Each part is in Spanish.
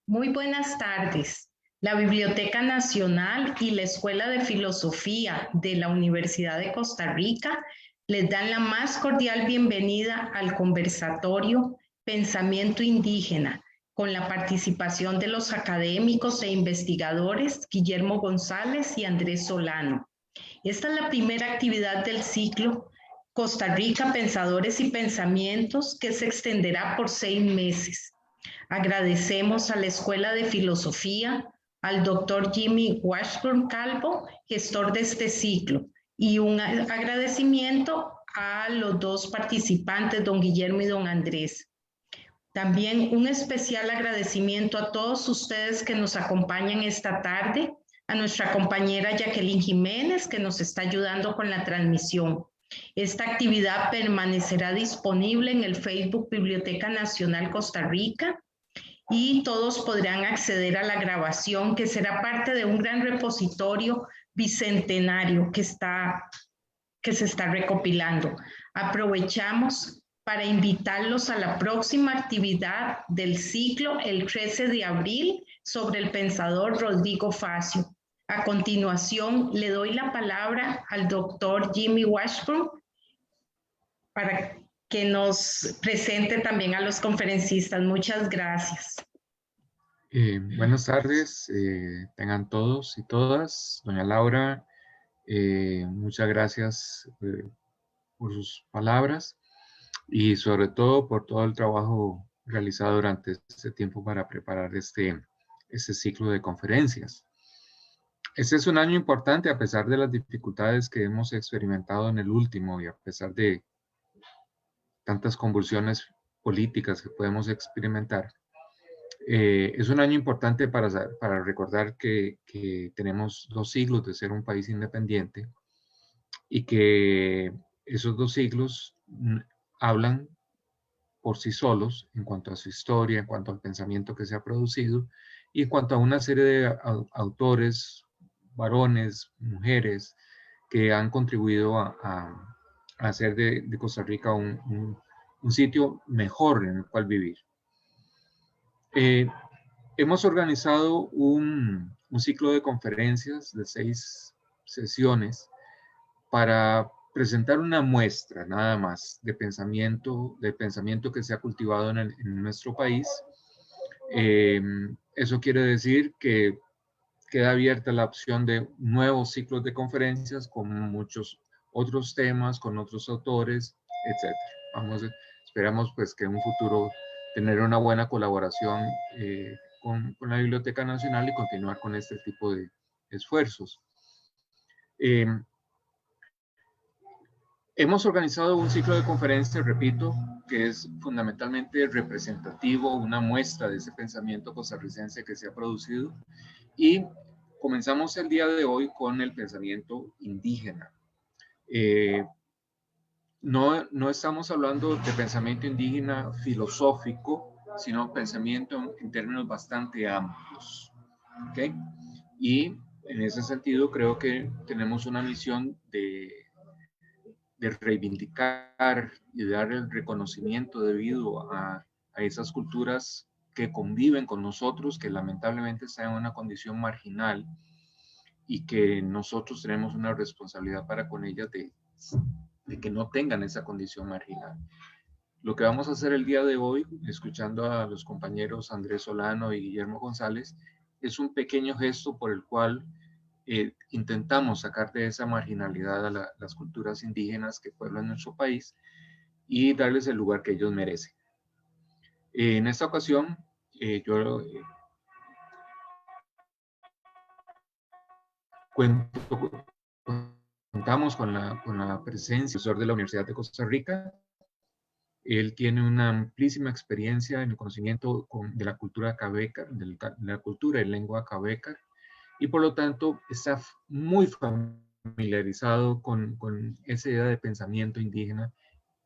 Muy buenas tardes. La Biblioteca Nacional y la Escuela de Filosofía de la Universidad de Costa Rica les dan la más cordial bienvenida al conversatorio Pensamiento Indígena, con la participación de los académicos e investigadores Guillermo González y Andrés Solano. Esta es la primera actividad del ciclo Costa Rica, Pensadores y Pensamientos, que se extenderá por 6 meses. Agradecemos a la Escuela de Filosofía, al doctor Jimmy Washburn Calvo, gestor de este ciclo, y un agradecimiento a los dos participantes, don Guillermo y don Andrés. También un especial agradecimiento a todos ustedes que nos acompañan esta tarde, a nuestra compañera Jacqueline Jiménez, que nos está ayudando con la transmisión. Esta actividad permanecerá disponible en el Facebook Biblioteca Nacional Costa Rica y todos podrán acceder a la grabación, que será parte de un gran repositorio bicentenario que se está recopilando. Aprovechamos para invitarlos a la próxima actividad del ciclo el 13 de abril sobre el pensador Rodrigo Facio. A continuación, le doy la palabra al doctor Jimmy Washburn para que nos presente también a los conferencistas. Muchas gracias. Buenas tardes, tengan todos y todas. Doña Laura, muchas gracias por sus palabras y sobre todo por todo el trabajo realizado durante este tiempo para preparar este ciclo de conferencias. Este es un año importante a pesar de las dificultades que hemos experimentado en el último y a pesar de tantas convulsiones políticas que podemos experimentar. Es un año importante para recordar que tenemos 2 siglos de ser un país independiente y que esos 2 siglos hablan por sí solos en cuanto a su historia, en cuanto al pensamiento que se ha producido y en cuanto a una serie de autores, varones, mujeres que han contribuido a hacer de Costa Rica un sitio mejor en el cual vivir. Hemos organizado un ciclo de conferencias de 6 sesiones para presentar una muestra nada más de pensamiento que se ha cultivado en nuestro país. Eso quiere decir que queda abierta la opción de nuevos ciclos de conferencias con muchos otros temas, con otros autores, etc. Esperamos pues que en un futuro tener una buena colaboración con la Biblioteca Nacional y continuar con este tipo de esfuerzos. Hemos organizado un ciclo de conferencias, repito, que es fundamentalmente representativo, una muestra de ese pensamiento costarricense que se ha producido, y comenzamos el día de hoy con el pensamiento indígena. No estamos hablando de pensamiento indígena filosófico, sino pensamiento en términos bastante amplios. ¿Okay? Y en ese sentido creo que tenemos una misión de reivindicar y de dar el reconocimiento debido a esas culturas que conviven con nosotros, que lamentablemente están en una condición marginal y que nosotros tenemos una responsabilidad para con ellas de que no tengan esa condición marginal. Lo que vamos a hacer el día de hoy, escuchando a los compañeros Andrés Solano y Guillermo González, es un pequeño gesto por el cual intentamos sacar de esa marginalidad a las culturas indígenas que pueblan nuestro país y darles el lugar que ellos merecen. En esta ocasión, contamos con la presencia del profesor de la Universidad de Costa Rica. Él tiene una amplísima experiencia en el conocimiento de la cultura cabeca, de la cultura y lengua cabeca, y por lo tanto está muy familiarizado con esa idea de pensamiento indígena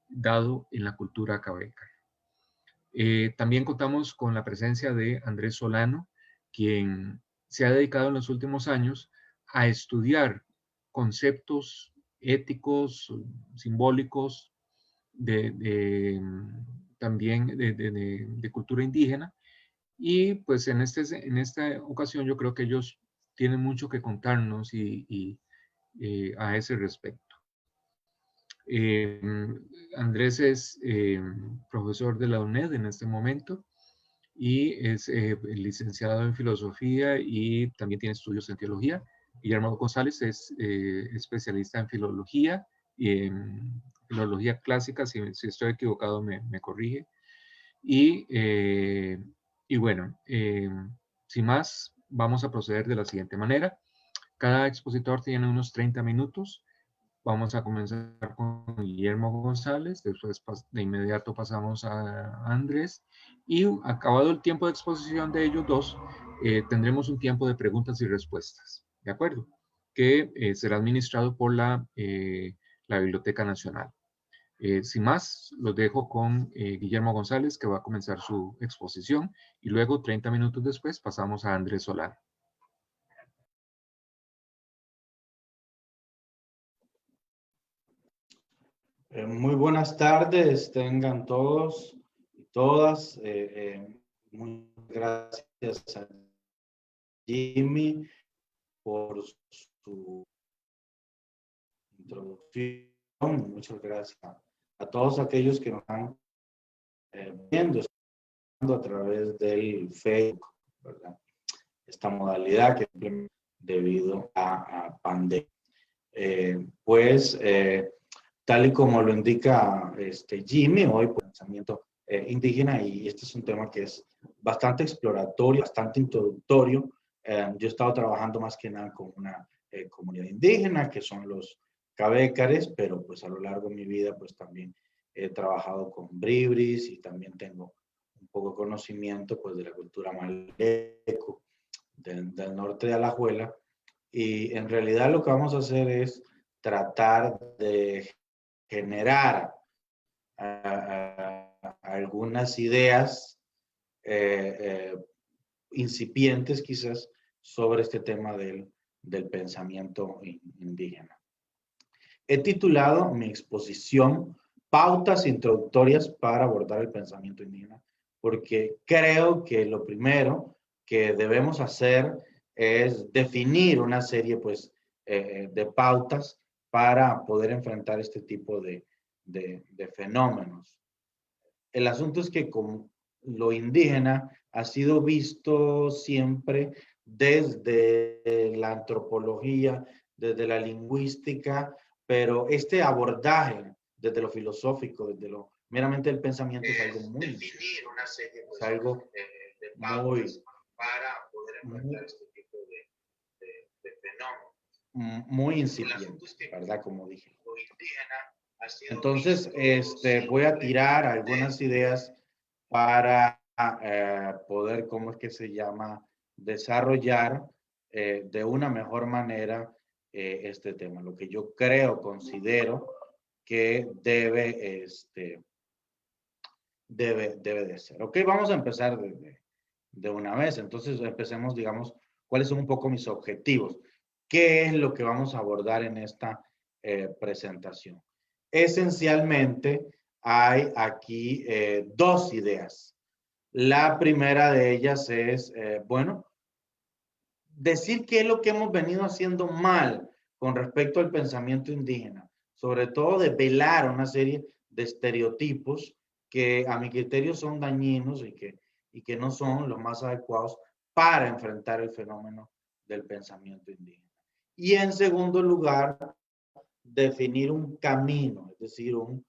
dado en la cultura cabeca. También contamos con la presencia de Andrés Solano, quien se ha dedicado en los últimos años a estudiar conceptos éticos, simbólicos, también de cultura indígena, Y pues en esta ocasión yo creo que ellos tienen mucho que contarnos a ese respecto. Eh, Andrés es profesor de la UNED en este momento y es licenciado en filosofía y también tiene estudios en teología. Guillermo González es especialista en filología y en filología clásica, si estoy equivocado me corrige. Y bueno, sin más, vamos a proceder de la siguiente manera. Cada expositor tiene unos 30 minutos. Vamos a comenzar con Guillermo González, después de inmediato pasamos a Andrés y acabado el tiempo de exposición de ellos dos, tendremos un tiempo de preguntas y respuestas, ¿de acuerdo? Que será administrado por la Biblioteca Nacional. Sin más, los dejo con Guillermo González, que va a comenzar su exposición, y luego, 30 minutos después, pasamos a Andrés Solano. Muy buenas tardes, tengan todos y todas. Muchas gracias a Jimmy por su introducción. Muchas gracias a todos aquellos que nos están viendo a través del Facebook, ¿verdad? Esta modalidad que debido a pandemia. Tal y como lo indica Jimmy, hoy por pensamiento indígena, y este es un tema que es bastante exploratorio, bastante introductorio. Yo he estado trabajando más que nada con una comunidad indígena, que son los cabécares, pero pues a lo largo de mi vida pues también he trabajado con bribris y también tengo un poco de conocimiento pues de la cultura maleco del norte de Alajuela. Y en realidad lo que vamos a hacer es tratar de generar algunas ideas incipientes quizás sobre este tema del pensamiento indígena. He titulado mi exposición Pautas introductorias para abordar el pensamiento indígena, porque creo que lo primero que debemos hacer es definir una serie pues, de pautas para poder enfrentar este tipo de fenómenos. El asunto es que como lo indígena ha sido visto siempre desde la antropología, desde la lingüística, pero este abordaje desde lo filosófico, desde lo meramente el pensamiento es algo muy definir una serie, pues, es algo muy para poder enfrentar este tipo de fenómenos muy incipiente, ¿verdad? Como dije. Entonces, voy a tirar algunas ideas para poder, ¿cómo es que se llama? Desarrollar de una mejor manera este tema. Lo que yo creo, considero que debe de ser. Ok, vamos a empezar de una vez. Entonces, empecemos, digamos, cuáles son un poco mis objetivos. ¿Qué es lo que vamos a abordar en esta presentación? Esencialmente, hay aquí dos ideas. La primera de ellas es, bueno, decir qué es lo que hemos venido haciendo mal con respecto al pensamiento indígena, sobre todo de velar una serie de estereotipos que a mi criterio son dañinos y que no son los más adecuados para enfrentar el fenómeno del pensamiento indígena. Y en segundo lugar, definir un camino, es decir, un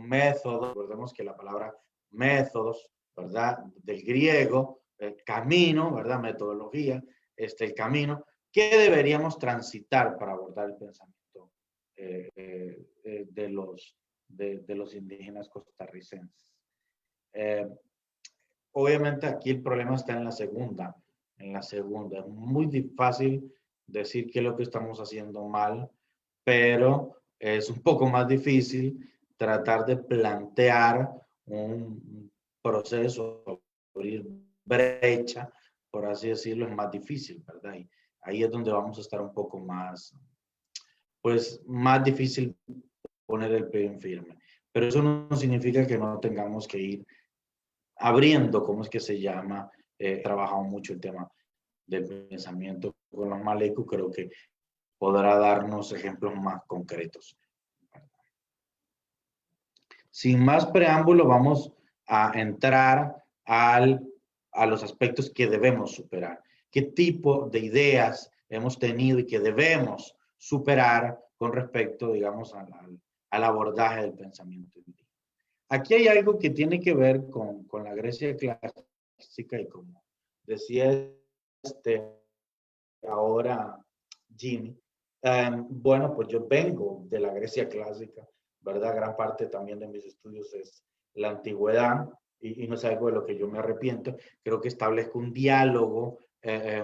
método. Recordemos que la palabra métodos, ¿verdad? Del griego, camino, ¿verdad? Metodología, el camino que deberíamos transitar para abordar el pensamiento de los indígenas costarricenses. Obviamente aquí el problema está en la segunda. Es muy fácil decir qué es lo que estamos haciendo mal, pero es un poco más difícil tratar de plantear un proceso, abrir brecha, por así decirlo, es más difícil, ¿verdad? Y ahí es donde vamos a estar un poco más, pues, más difícil poner el pie en firme. Pero eso no significa que no tengamos que ir abriendo, ¿cómo es que se llama? he trabajado mucho el tema del pensamiento con los malecos, creo que podrá darnos ejemplos más concretos. Sin más preámbulo, vamos a entrar a los aspectos que debemos superar. ¿Qué tipo de ideas hemos tenido y que debemos superar con respecto, digamos, al abordaje del pensamiento indígena? Aquí hay algo que tiene que ver con la Grecia clásica y como decía ahora Jimmy, bueno, pues yo vengo de la Grecia clásica, ¿verdad? Gran parte también de mis estudios es la antigüedad y no es algo de lo que yo me arrepiento. Creo que establezco un diálogo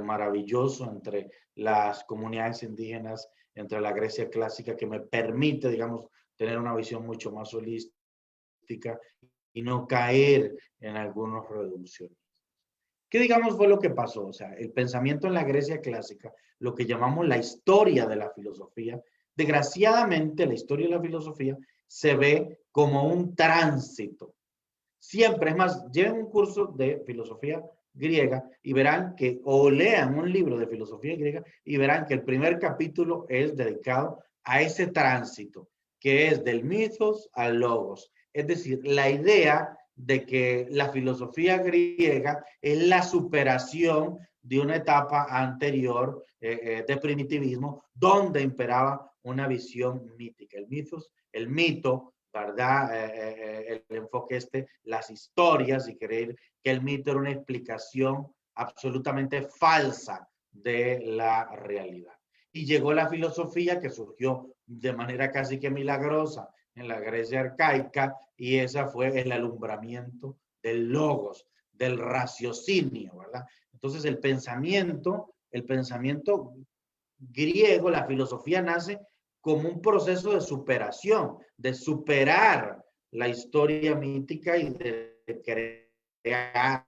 maravilloso entre las comunidades indígenas, entre la Grecia clásica, que me permite, digamos, tener una visión mucho más holística y no caer en algunos reducciones. ¿Qué digamos fue lo que pasó? O sea, el pensamiento en la Grecia clásica, lo que llamamos la historia de la filosofía, desgraciadamente la historia de la filosofía se ve como un tránsito. Siempre, es más, lleven un curso de filosofía griega y verán que, o lean un libro de filosofía griega y verán que el primer capítulo es dedicado a ese tránsito, que es del mitos al logos. Es decir, la idea de que la filosofía griega es la superación de una etapa anterior de primitivismo, donde imperaba una visión mítica. El mitos, el mito, ¿verdad? El enfoque las historias y creer que el mito era una explicación absolutamente falsa de la realidad. Y llegó la filosofía que surgió de manera casi que milagrosa en la Grecia arcaica y esa fue el alumbramiento del logos, del raciocinio, ¿verdad? Entonces el pensamiento griego, la filosofía nace como un proceso de superación, de superar la historia mítica y de crear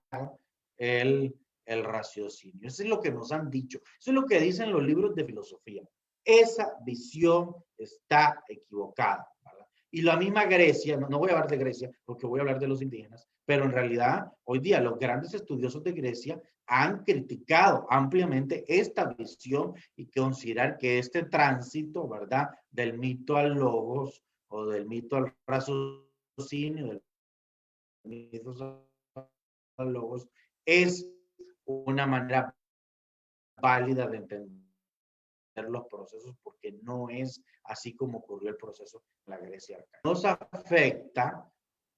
el raciocinio. Eso es lo que nos han dicho. Eso es lo que dicen los libros de filosofía. Esa visión está equivocada, ¿verdad? Y la misma Grecia, no voy a hablar de Grecia porque voy a hablar de los indígenas, pero en realidad hoy día los grandes estudiosos de Grecia han criticado ampliamente esta visión y considerar que este tránsito, ¿verdad? Del mito al logos o del mito al raciocinio, del mito al logos, es una manera válida de entender los procesos porque no es así como ocurrió el proceso en la Grecia arcaica. Nos afecta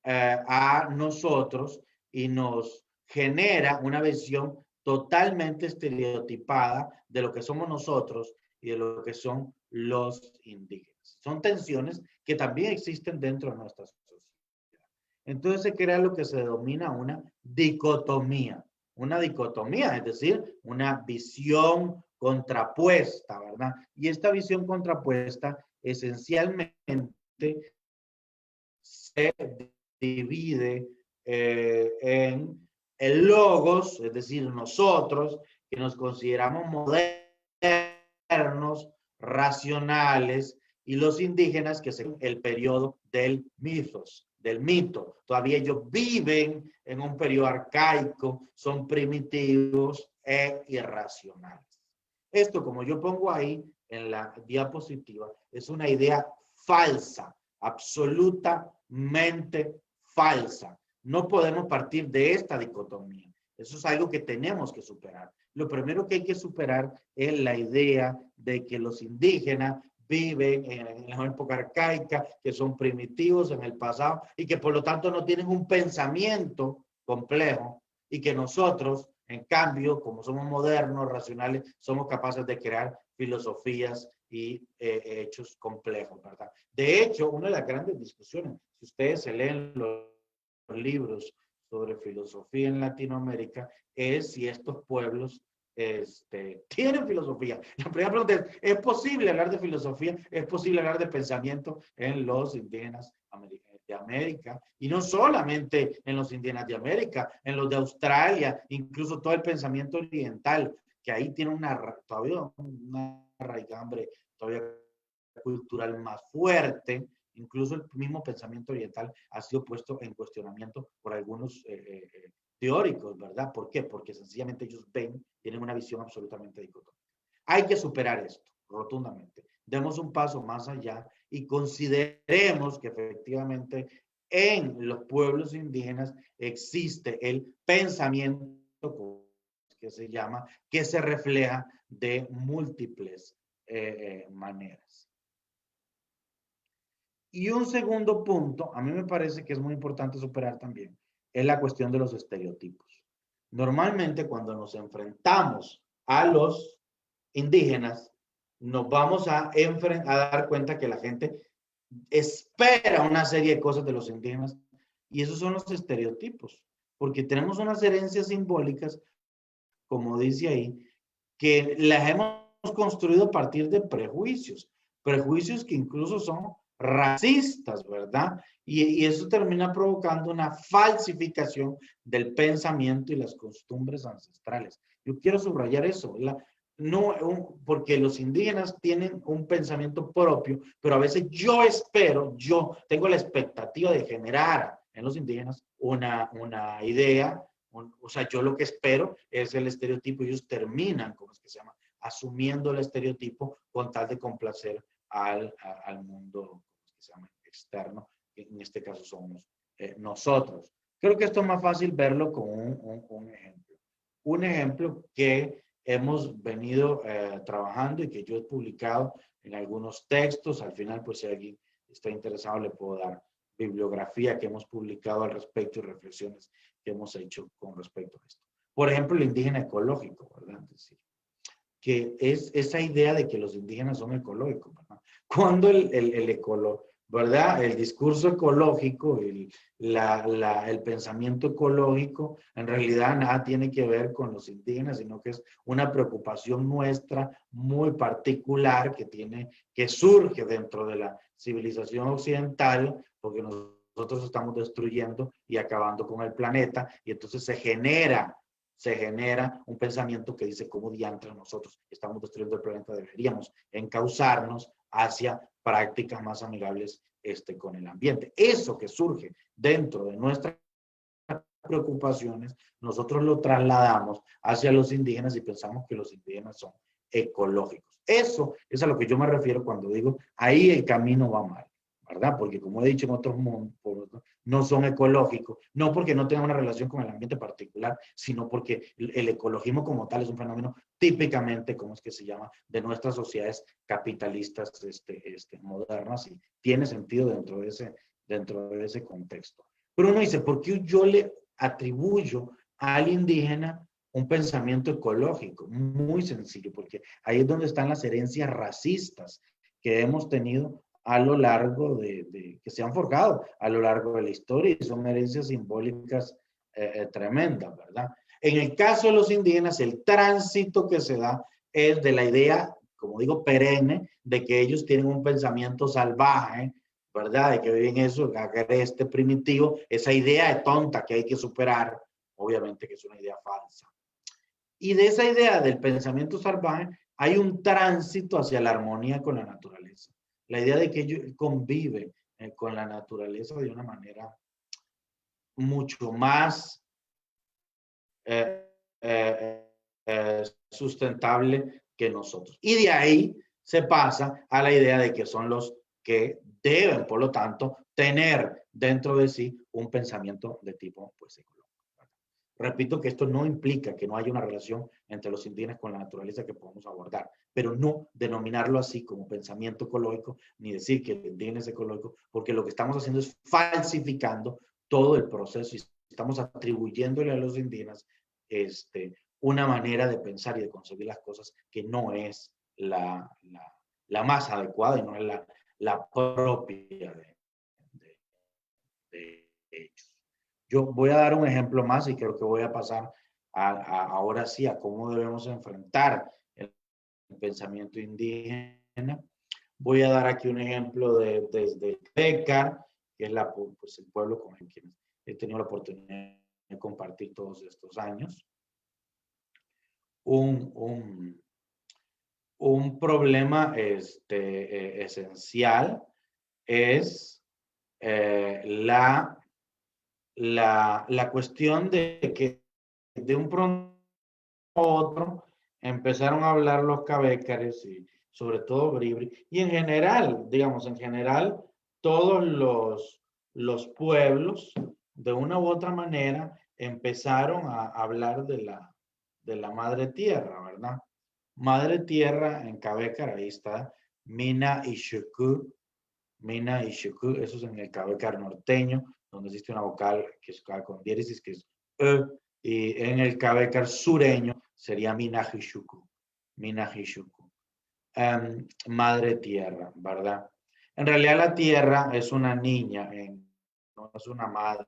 a nosotros y nos genera una visión totalmente estereotipada de lo que somos nosotros y de lo que son los indígenas. Son tensiones que también existen dentro de nuestra sociedad. Entonces se crea lo que se denomina una dicotomía. Una dicotomía, es decir, una visión contrapuesta, ¿verdad? Y esta visión contrapuesta esencialmente se divide en el logos, es decir, nosotros que nos consideramos modernos, racionales, y los indígenas que son el periodo del mitos, del mito. Todavía ellos viven en un periodo arcaico, son primitivos e irracionales. Esto, como yo pongo ahí en la diapositiva, es una idea falsa, absolutamente falsa. No podemos partir de esta dicotomía. Eso es algo que tenemos que superar. Lo primero que hay que superar es la idea de que los indígenas viven en la época arcaica, que son primitivos en el pasado y que por lo tanto no tienen un pensamiento complejo y que nosotros, en cambio, como somos modernos, racionales, somos capaces de crear filosofías y hechos complejos, ¿verdad? De hecho, una de las grandes discusiones, si ustedes se leen los libros sobre filosofía en Latinoamérica, es si estos pueblos tienen filosofía. La primera pregunta ¿es posible hablar de filosofía? ¿Es posible hablar de pensamiento en los indígenas de América? Y no solamente en los indígenas de América, en los de Australia, incluso todo el pensamiento oriental, que ahí tiene todavía una raigambre todavía cultural más fuerte. Incluso el mismo pensamiento oriental ha sido puesto en cuestionamiento por algunos teóricos, ¿verdad? ¿Por qué? Porque sencillamente ellos tienen una visión absolutamente dicotómica. Hay que superar esto, rotundamente. Demos un paso más allá y consideremos que efectivamente en los pueblos indígenas existe el pensamiento que se llama, que se refleja de múltiples maneras. Y un segundo punto, a mí me parece que es muy importante superar también, es la cuestión de los estereotipos. Normalmente cuando nos enfrentamos a los indígenas, nos vamos a dar cuenta que la gente espera una serie de cosas de los indígenas y esos son los estereotipos, porque tenemos unas herencias simbólicas, como dice ahí, que las hemos construido a partir de prejuicios, prejuicios que incluso son racistas, ¿verdad? Y eso termina provocando una falsificación del pensamiento y las costumbres ancestrales. Yo quiero subrayar eso, ¿verdad? No, porque los indígenas tienen un pensamiento propio, pero a veces yo tengo la expectativa de generar en los indígenas una idea, o sea, yo lo que espero es el estereotipo y ellos terminan, ¿cómo es que se llama? Asumiendo el estereotipo con tal de complacer al mundo, ¿cómo es que se llama? Externo, que en este caso somos nosotros. Creo que esto es más fácil verlo con un ejemplo. Un ejemplo que hemos venido trabajando y que yo he publicado en algunos textos. Al final, pues si alguien está interesado, le puedo dar bibliografía que hemos publicado al respecto y reflexiones que hemos hecho con respecto a esto. Por ejemplo, el indígena ecológico, ¿verdad? Es decir, que es esa idea de que los indígenas son ecológicos, ¿verdad? Cuando ¿verdad? El discurso ecológico, el pensamiento ecológico, en realidad nada tiene que ver con los indígenas, sino que es una preocupación nuestra muy particular que surge dentro de la civilización occidental, porque nosotros estamos destruyendo y acabando con el planeta, y entonces se genera un pensamiento que dice cómo diantres nosotros estamos destruyendo el planeta, deberíamos encauzarnos hacia prácticas más amigables con el ambiente. Eso que surge dentro de nuestras preocupaciones, nosotros lo trasladamos hacia los indígenas y pensamos que los indígenas son ecológicos. Eso es a lo que yo me refiero cuando digo, ahí el camino va mal, ¿verdad? Porque como he dicho en otros mundos, no son ecológicos, no porque no tengan una relación con el ambiente particular, sino porque el ecologismo como tal es un fenómeno típicamente, ¿cómo es que se llama?, de nuestras sociedades capitalistas modernas, y tiene sentido dentro de ese contexto. Pero uno dice, ¿por qué yo le atribuyo al indígena un pensamiento ecológico? Muy sencillo, porque ahí es donde están las herencias racistas que hemos tenido a lo largo que se han forjado a lo largo de la historia, y son herencias simbólicas tremendas, ¿verdad? En el caso de los indígenas, el tránsito que se da es de la idea, como digo, perenne, de que ellos tienen un pensamiento salvaje, ¿verdad? De que viven eso, agreste, primitivo, esa idea de tonta que hay que superar, obviamente que es una idea falsa. Y de esa idea del pensamiento salvaje hay un tránsito hacia la armonía con la naturaleza. La idea de que ellos conviven con la naturaleza de una manera mucho más sustentable que nosotros. Y de ahí se pasa a la idea de que son los que deben, por lo tanto, tener dentro de sí un pensamiento de tipo pues, ecológico. Repito que esto no implica que no haya una relación entre los indígenas con la naturaleza que podemos abordar, pero no denominarlo así como pensamiento ecológico, ni decir que el indígena es ecológico, porque lo que estamos haciendo es falsificando todo el proceso y estamos atribuyéndole a los indígenas una manera de pensar y de concebir las cosas que no es la más adecuada y no es la propia de ellos. Yo voy a dar un ejemplo más y creo que voy a pasar ahora sí a cómo debemos enfrentar el pensamiento indígena. Voy a dar aquí un ejemplo desde Tecar, que es pues el pueblo con el que he tenido la oportunidad de compartir todos estos años. Un problema esencial es la la cuestión de que de un pronto a otro empezaron a hablar los cabécares y sobre todo Bribri, y en general, digamos, en general, todos los pueblos, de una u otra manera, empezaron a hablar de la madre tierra, ¿verdad? Madre tierra en Cabécar, ahí está, Mina Ishuku, eso es en el Cabécar norteño, donde existe una vocal que es con diéresis, que es E, y en el Cabécar sureño sería Minahishuku, Minahishuku. Madre tierra, ¿verdad? En realidad la tierra es una niña, no es una madre,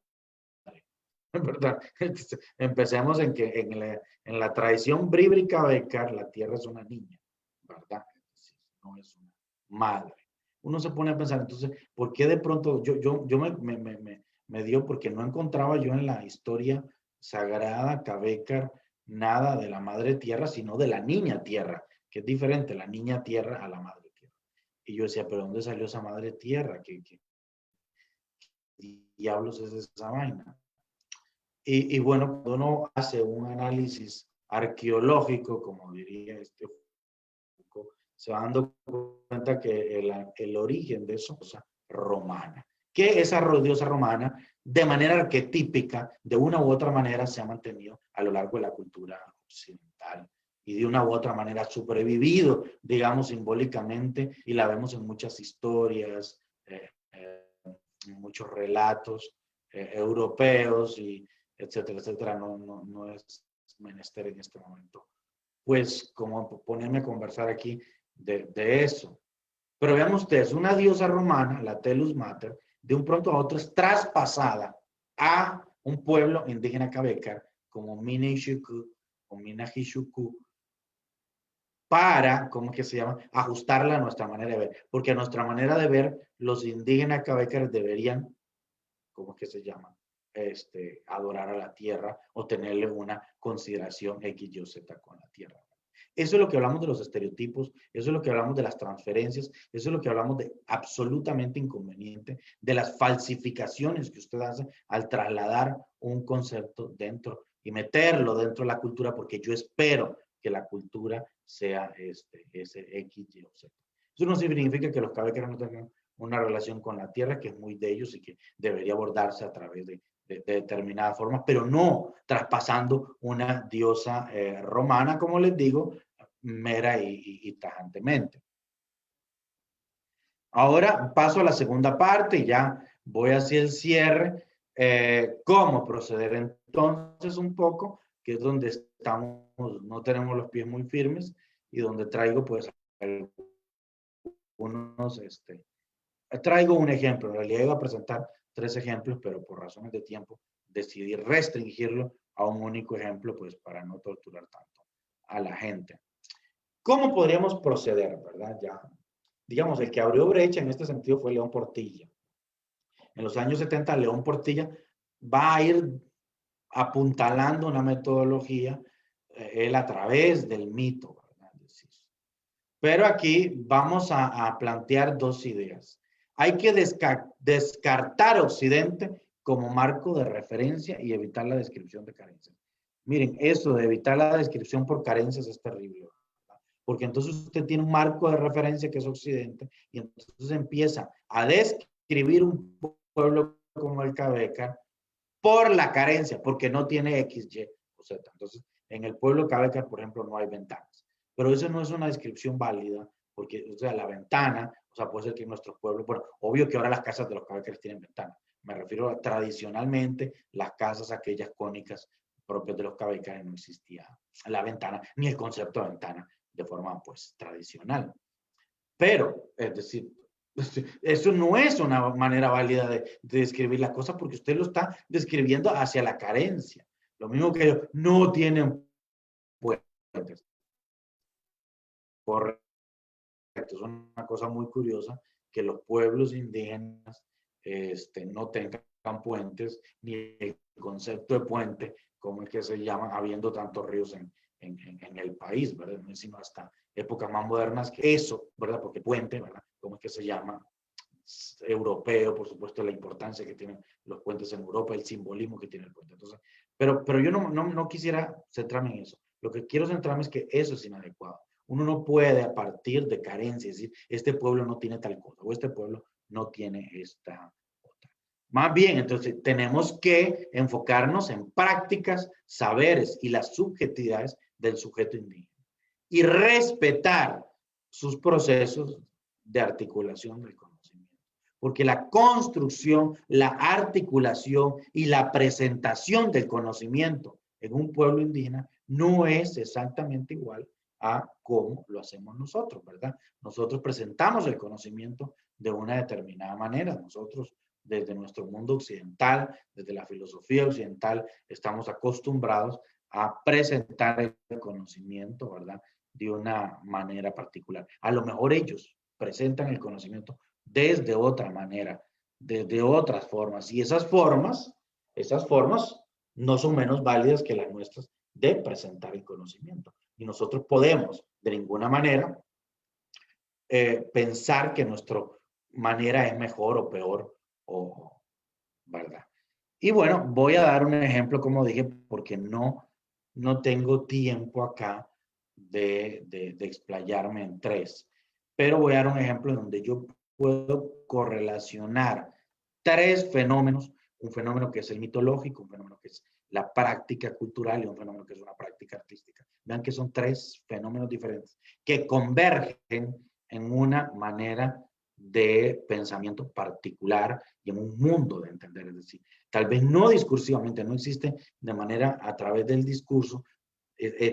¿verdad? Empecemos en que en la tradición bríbrica Bécar, la tierra es una niña, ¿verdad? No es una madre. Uno se pone a pensar, entonces, ¿por qué de pronto yo me dio porque no encontraba yo en la historia sagrada Cabécar nada de la madre tierra, sino de la niña tierra, que es diferente la niña tierra a la madre tierra. Y yo decía, ¿pero dónde salió esa madre tierra? ¿Qué diablos es esa vaina? Y bueno, cuando uno hace un análisis arqueológico, como diría este Foucault, se va dando cuenta que el origen de eso es cosa romana. Que esa diosa romana, de manera arquetípica, de una u otra manera, se ha mantenido a lo largo de la cultura occidental y de una u otra manera ha sobrevivido, digamos, simbólicamente, y la vemos en muchas historias, en muchos relatos europeos y etcétera, etcétera. No es menester en este momento, pues, como ponerme a conversar aquí de eso. Pero veamos ustedes, una diosa romana, la Tellus Mater, de un pronto a otro es traspasada a un pueblo indígena Cabécar como Minahishuku o Minahishuku para, ¿cómo es que se llama? Ajustarla a nuestra manera de ver. Porque a nuestra manera de ver, los indígenas Cabécar deberían, ¿cómo es que se llama? Adorar a la tierra o tenerle una consideración X, Y, Z con la tierra. Eso es lo que hablamos de los estereotipos, eso es lo que hablamos de las transferencias, eso es lo que hablamos de absolutamente inconveniente, de las falsificaciones que usted hace al trasladar un concepto dentro y meterlo dentro de la cultura, porque yo espero que la cultura sea ese X, Y o Z. Eso no significa que los cabécaros no tengan una relación con la tierra, que es muy de ellos y que debería abordarse a través de determinadas formas, pero no traspasando una diosa romana, como les digo, mera y tajantemente. Ahora paso a la segunda parte y ya voy hacia el cierre. ¿Cómo proceder entonces un poco? Que es donde estamos, no tenemos los pies muy firmes y donde traigo pues algunos, traigo un ejemplo. En realidad iba a presentar 3 ejemplos, pero por razones de tiempo decidí restringirlo a un único ejemplo, pues para no torturar tanto a la gente. ¿Cómo podríamos proceder, verdad? Ya, digamos, el que abrió brecha en este sentido fue León Portilla. En los años 70, León Portilla va a ir apuntalando una metodología, él a través del mito, ¿verdad? Pero aquí vamos a plantear 2 ideas. Hay que descartar Occidente como marco de referencia y evitar la descripción de carencias. Miren, eso de evitar la descripción por carencias es terrible, ¿verdad? Porque entonces usted tiene un marco de referencia que es Occidente y entonces empieza a describir un pueblo como el Cabécar por la carencia, porque no tiene X, Y o Z. Entonces, en el pueblo Cabécar, por ejemplo, no hay ventanas. Pero eso no es una descripción válida, porque, o sea, la ventana, o sea, puede ser que en nuestros pueblos, bueno, obvio que ahora las casas de los Cabécares tienen ventanas. Me refiero a tradicionalmente las casas, aquellas cónicas propias de los Cabécares, no existía la ventana, ni el concepto de ventana de forma, pues, tradicional. Pero, es decir, eso no es una manera válida de describir la cosa porque usted lo está describiendo hacia la carencia. Lo mismo que ellos no tienen puentes. Correcto. Es una cosa muy curiosa que los pueblos indígenas no tengan puentes, ni el concepto de puente, como es que se llaman, habiendo tantos ríos en el país, ¿verdad? Sino hasta épocas más modernas que eso, ¿verdad? Porque puente, ¿verdad? ¿Cómo es que se llama? europeo, por supuesto, la importancia que tienen los puentes en Europa, el simbolismo que tiene el puente. Entonces, pero yo no quisiera centrarme en eso. Lo que quiero centrarme es que eso es inadecuado. Uno no puede, a partir de carencias, decir, este pueblo no tiene tal cosa, o este pueblo no tiene esta otra. Más bien, entonces, tenemos que enfocarnos en prácticas, saberes y las subjetividades del sujeto indígena y respetar sus procesos de articulación del conocimiento. Porque la construcción, la articulación y la presentación del conocimiento en un pueblo indígena no es exactamente igual a cómo lo hacemos nosotros, ¿verdad? Nosotros presentamos el conocimiento de una determinada manera. Nosotros, desde nuestro mundo occidental, desde la filosofía occidental, estamos acostumbrados a presentar el conocimiento, ¿verdad? De una manera particular. A lo mejor ellos presentan el conocimiento desde otra manera, desde otras formas. Y esas formas no son menos válidas que las nuestras de presentar el conocimiento. Y nosotros podemos, de ninguna manera, pensar que nuestra manera es mejor o peor, o, ¿verdad? Y bueno, voy a dar un ejemplo, como dije, porque no tengo tiempo acá de explayarme en tres. Pero voy a dar un ejemplo donde yo puedo correlacionar tres fenómenos, un fenómeno que es el mitológico, un fenómeno que es la práctica cultural y un fenómeno que es una práctica artística. Vean que son tres fenómenos diferentes que convergen en una manera de pensamiento particular y en un mundo de entender. Es decir, tal vez no discursivamente, no existe de manera a través del discurso,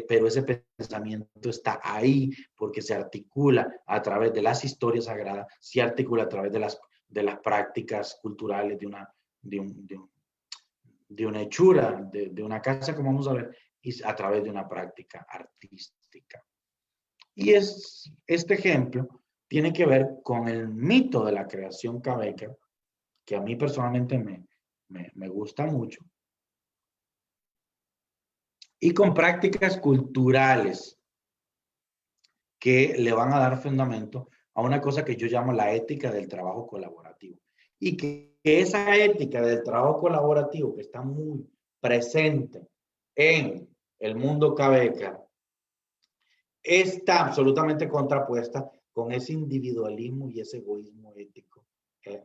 pero ese pensamiento está ahí porque se articula a través de las historias sagradas, se articula a través de las prácticas culturales de una hechura, de una casa, como vamos a ver, y a través de una práctica artística. Y este ejemplo tiene que ver con el mito de la creación cabeca, que a mí personalmente me gusta mucho, y con prácticas culturales que le van a dar fundamento a una cosa que yo llamo la ética del trabajo colaborativo. Y que esa ética del trabajo colaborativo, que está muy presente en el mundo cabeca, está absolutamente contrapuesta con ese individualismo y ese egoísmo ético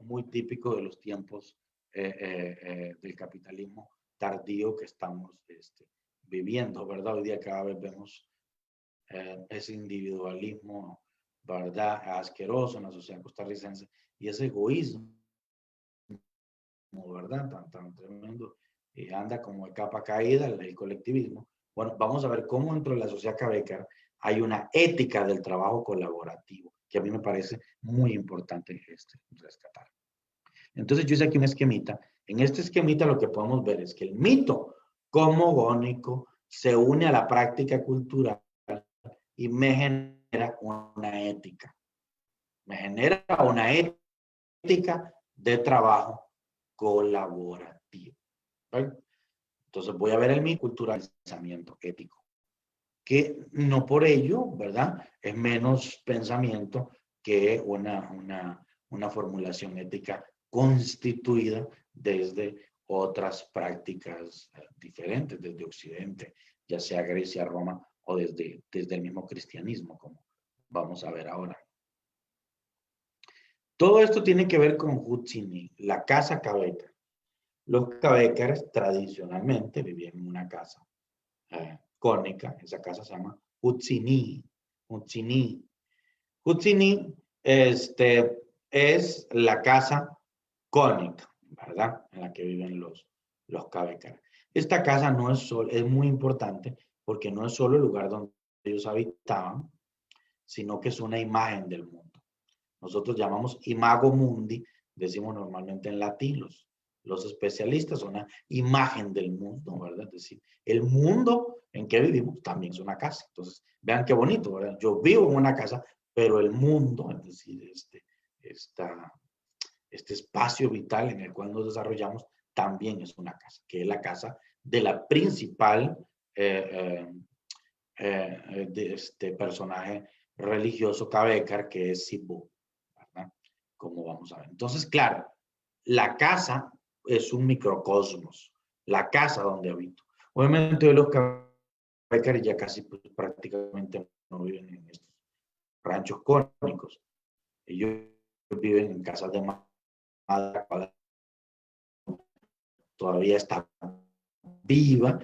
muy típico de los tiempos del capitalismo tardío que estamos viviendo, ¿verdad? Hoy día cada vez vemos ese individualismo, ¿verdad? Asqueroso en la sociedad costarricense y ese egoísmo, ¿verdad? Tan tremendo, anda como de capa caída el colectivismo. Bueno, vamos a ver cómo dentro de la sociedad cabeca hay una ética del trabajo colaborativo, que a mí me parece muy importante rescatar. Entonces yo hice aquí un esquemita. En este esquemita lo que podemos ver es que el mito cosmogónico se une a la práctica cultural y me genera una ética. Me genera una ética de trabajo colaborativo. ¿Vale? Entonces voy a ver el mito cultural y pensamiento ético, que no por ello, ¿verdad? Es menos pensamiento que una formulación ética constituida desde otras prácticas diferentes, desde Occidente, ya sea Grecia, Roma o desde el mismo cristianismo, como vamos a ver ahora. Todo esto tiene que ver con Hutsini, la casa cabeca. Los cabecas tradicionalmente vivían en una casa cónica, esa casa se llama Hutsini. Hutsini. Hutsini es la casa cónica, ¿verdad? En la que viven los cabecas. Esta casa no es solo, es muy importante porque no es solo el lugar donde ellos habitaban, sino que es una imagen del mundo. Nosotros llamamos imago mundi, decimos normalmente en latín, los especialistas, una imagen del mundo, ¿verdad? Es decir, el mundo en que vivimos también es una casa. Entonces, vean qué bonito, ¿verdad? Yo vivo en una casa, pero el mundo, es decir, este espacio vital en el cual nos desarrollamos, también es una casa, que es la casa de la principal de este personaje religioso Cabecar, que es Sibú, ¿verdad? como vamos a ver. Entonces, claro, la casa es un microcosmos, la casa donde habito. Obviamente los cabécares ya casi pues, prácticamente no viven en estos ranchos cónicos. Ellos viven en casas de madera, todavía está viva,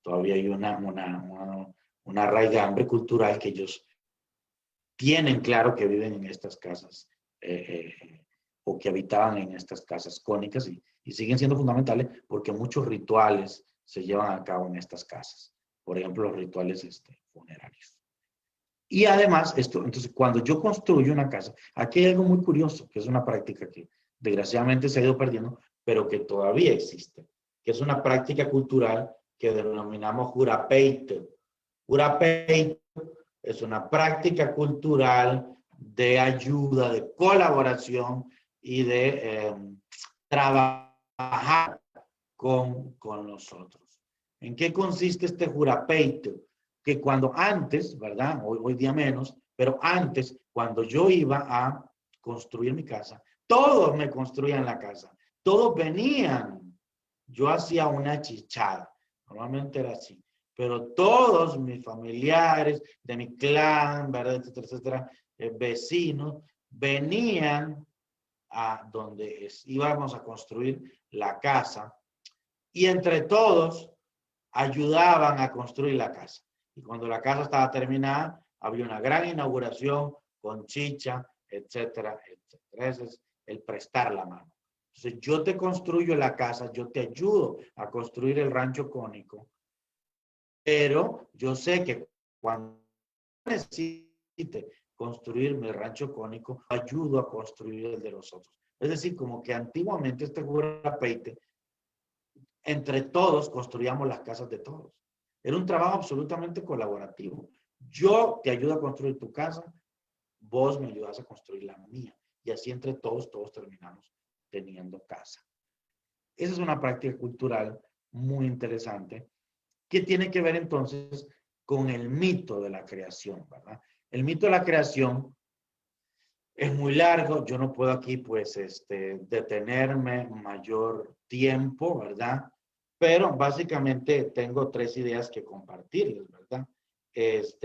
todavía hay una raigambre cultural que ellos tienen claro que viven en estas casas o que habitaban en estas casas cónicas y siguen siendo fundamentales porque muchos rituales se llevan a cabo en estas casas. Por ejemplo, los rituales funerarios. Y además, entonces, cuando yo construyo una casa, aquí hay algo muy curioso, que es una práctica que desgraciadamente se ha ido perdiendo, pero que todavía existe, que es una práctica cultural que denominamos jurapeito. Jurapeito es una práctica cultural de ayuda, de colaboración y de trabajar con nosotros. ¿En qué consiste este jurapeito? Que cuando antes, ¿verdad? Hoy día menos, pero antes, cuando yo iba a construir mi casa, todos me construían la casa, todos venían. Yo hacía una chichada, normalmente era así, pero todos mis familiares de mi clan, ¿verdad? Etcétera, etcétera, vecinos, venían a donde íbamos a construir la casa y entre todos ayudaban a construir la casa. Y cuando la casa estaba terminada, había una gran inauguración con chicha, etcétera, etcétera. Ese es el prestar la mano. Entonces, yo te construyo la casa, yo te ayudo a construir el rancho cónico, pero yo sé que cuando necesite construir mi rancho cónico, ayudo a construir el de los otros. Es decir, como que antiguamente este jurapeite, entre todos construíamos las casas de todos. Era un trabajo absolutamente colaborativo. Yo te ayudo a construir tu casa, vos me ayudas a construir la mía. Y así entre todos terminamos teniendo casa. Esa es una práctica cultural muy interesante que tiene que ver entonces con el mito de la creación, ¿verdad? El mito de la creación es muy largo, yo no puedo aquí pues detenerme mayor tiempo, ¿verdad? Pero básicamente tengo tres ideas que compartirles, ¿verdad?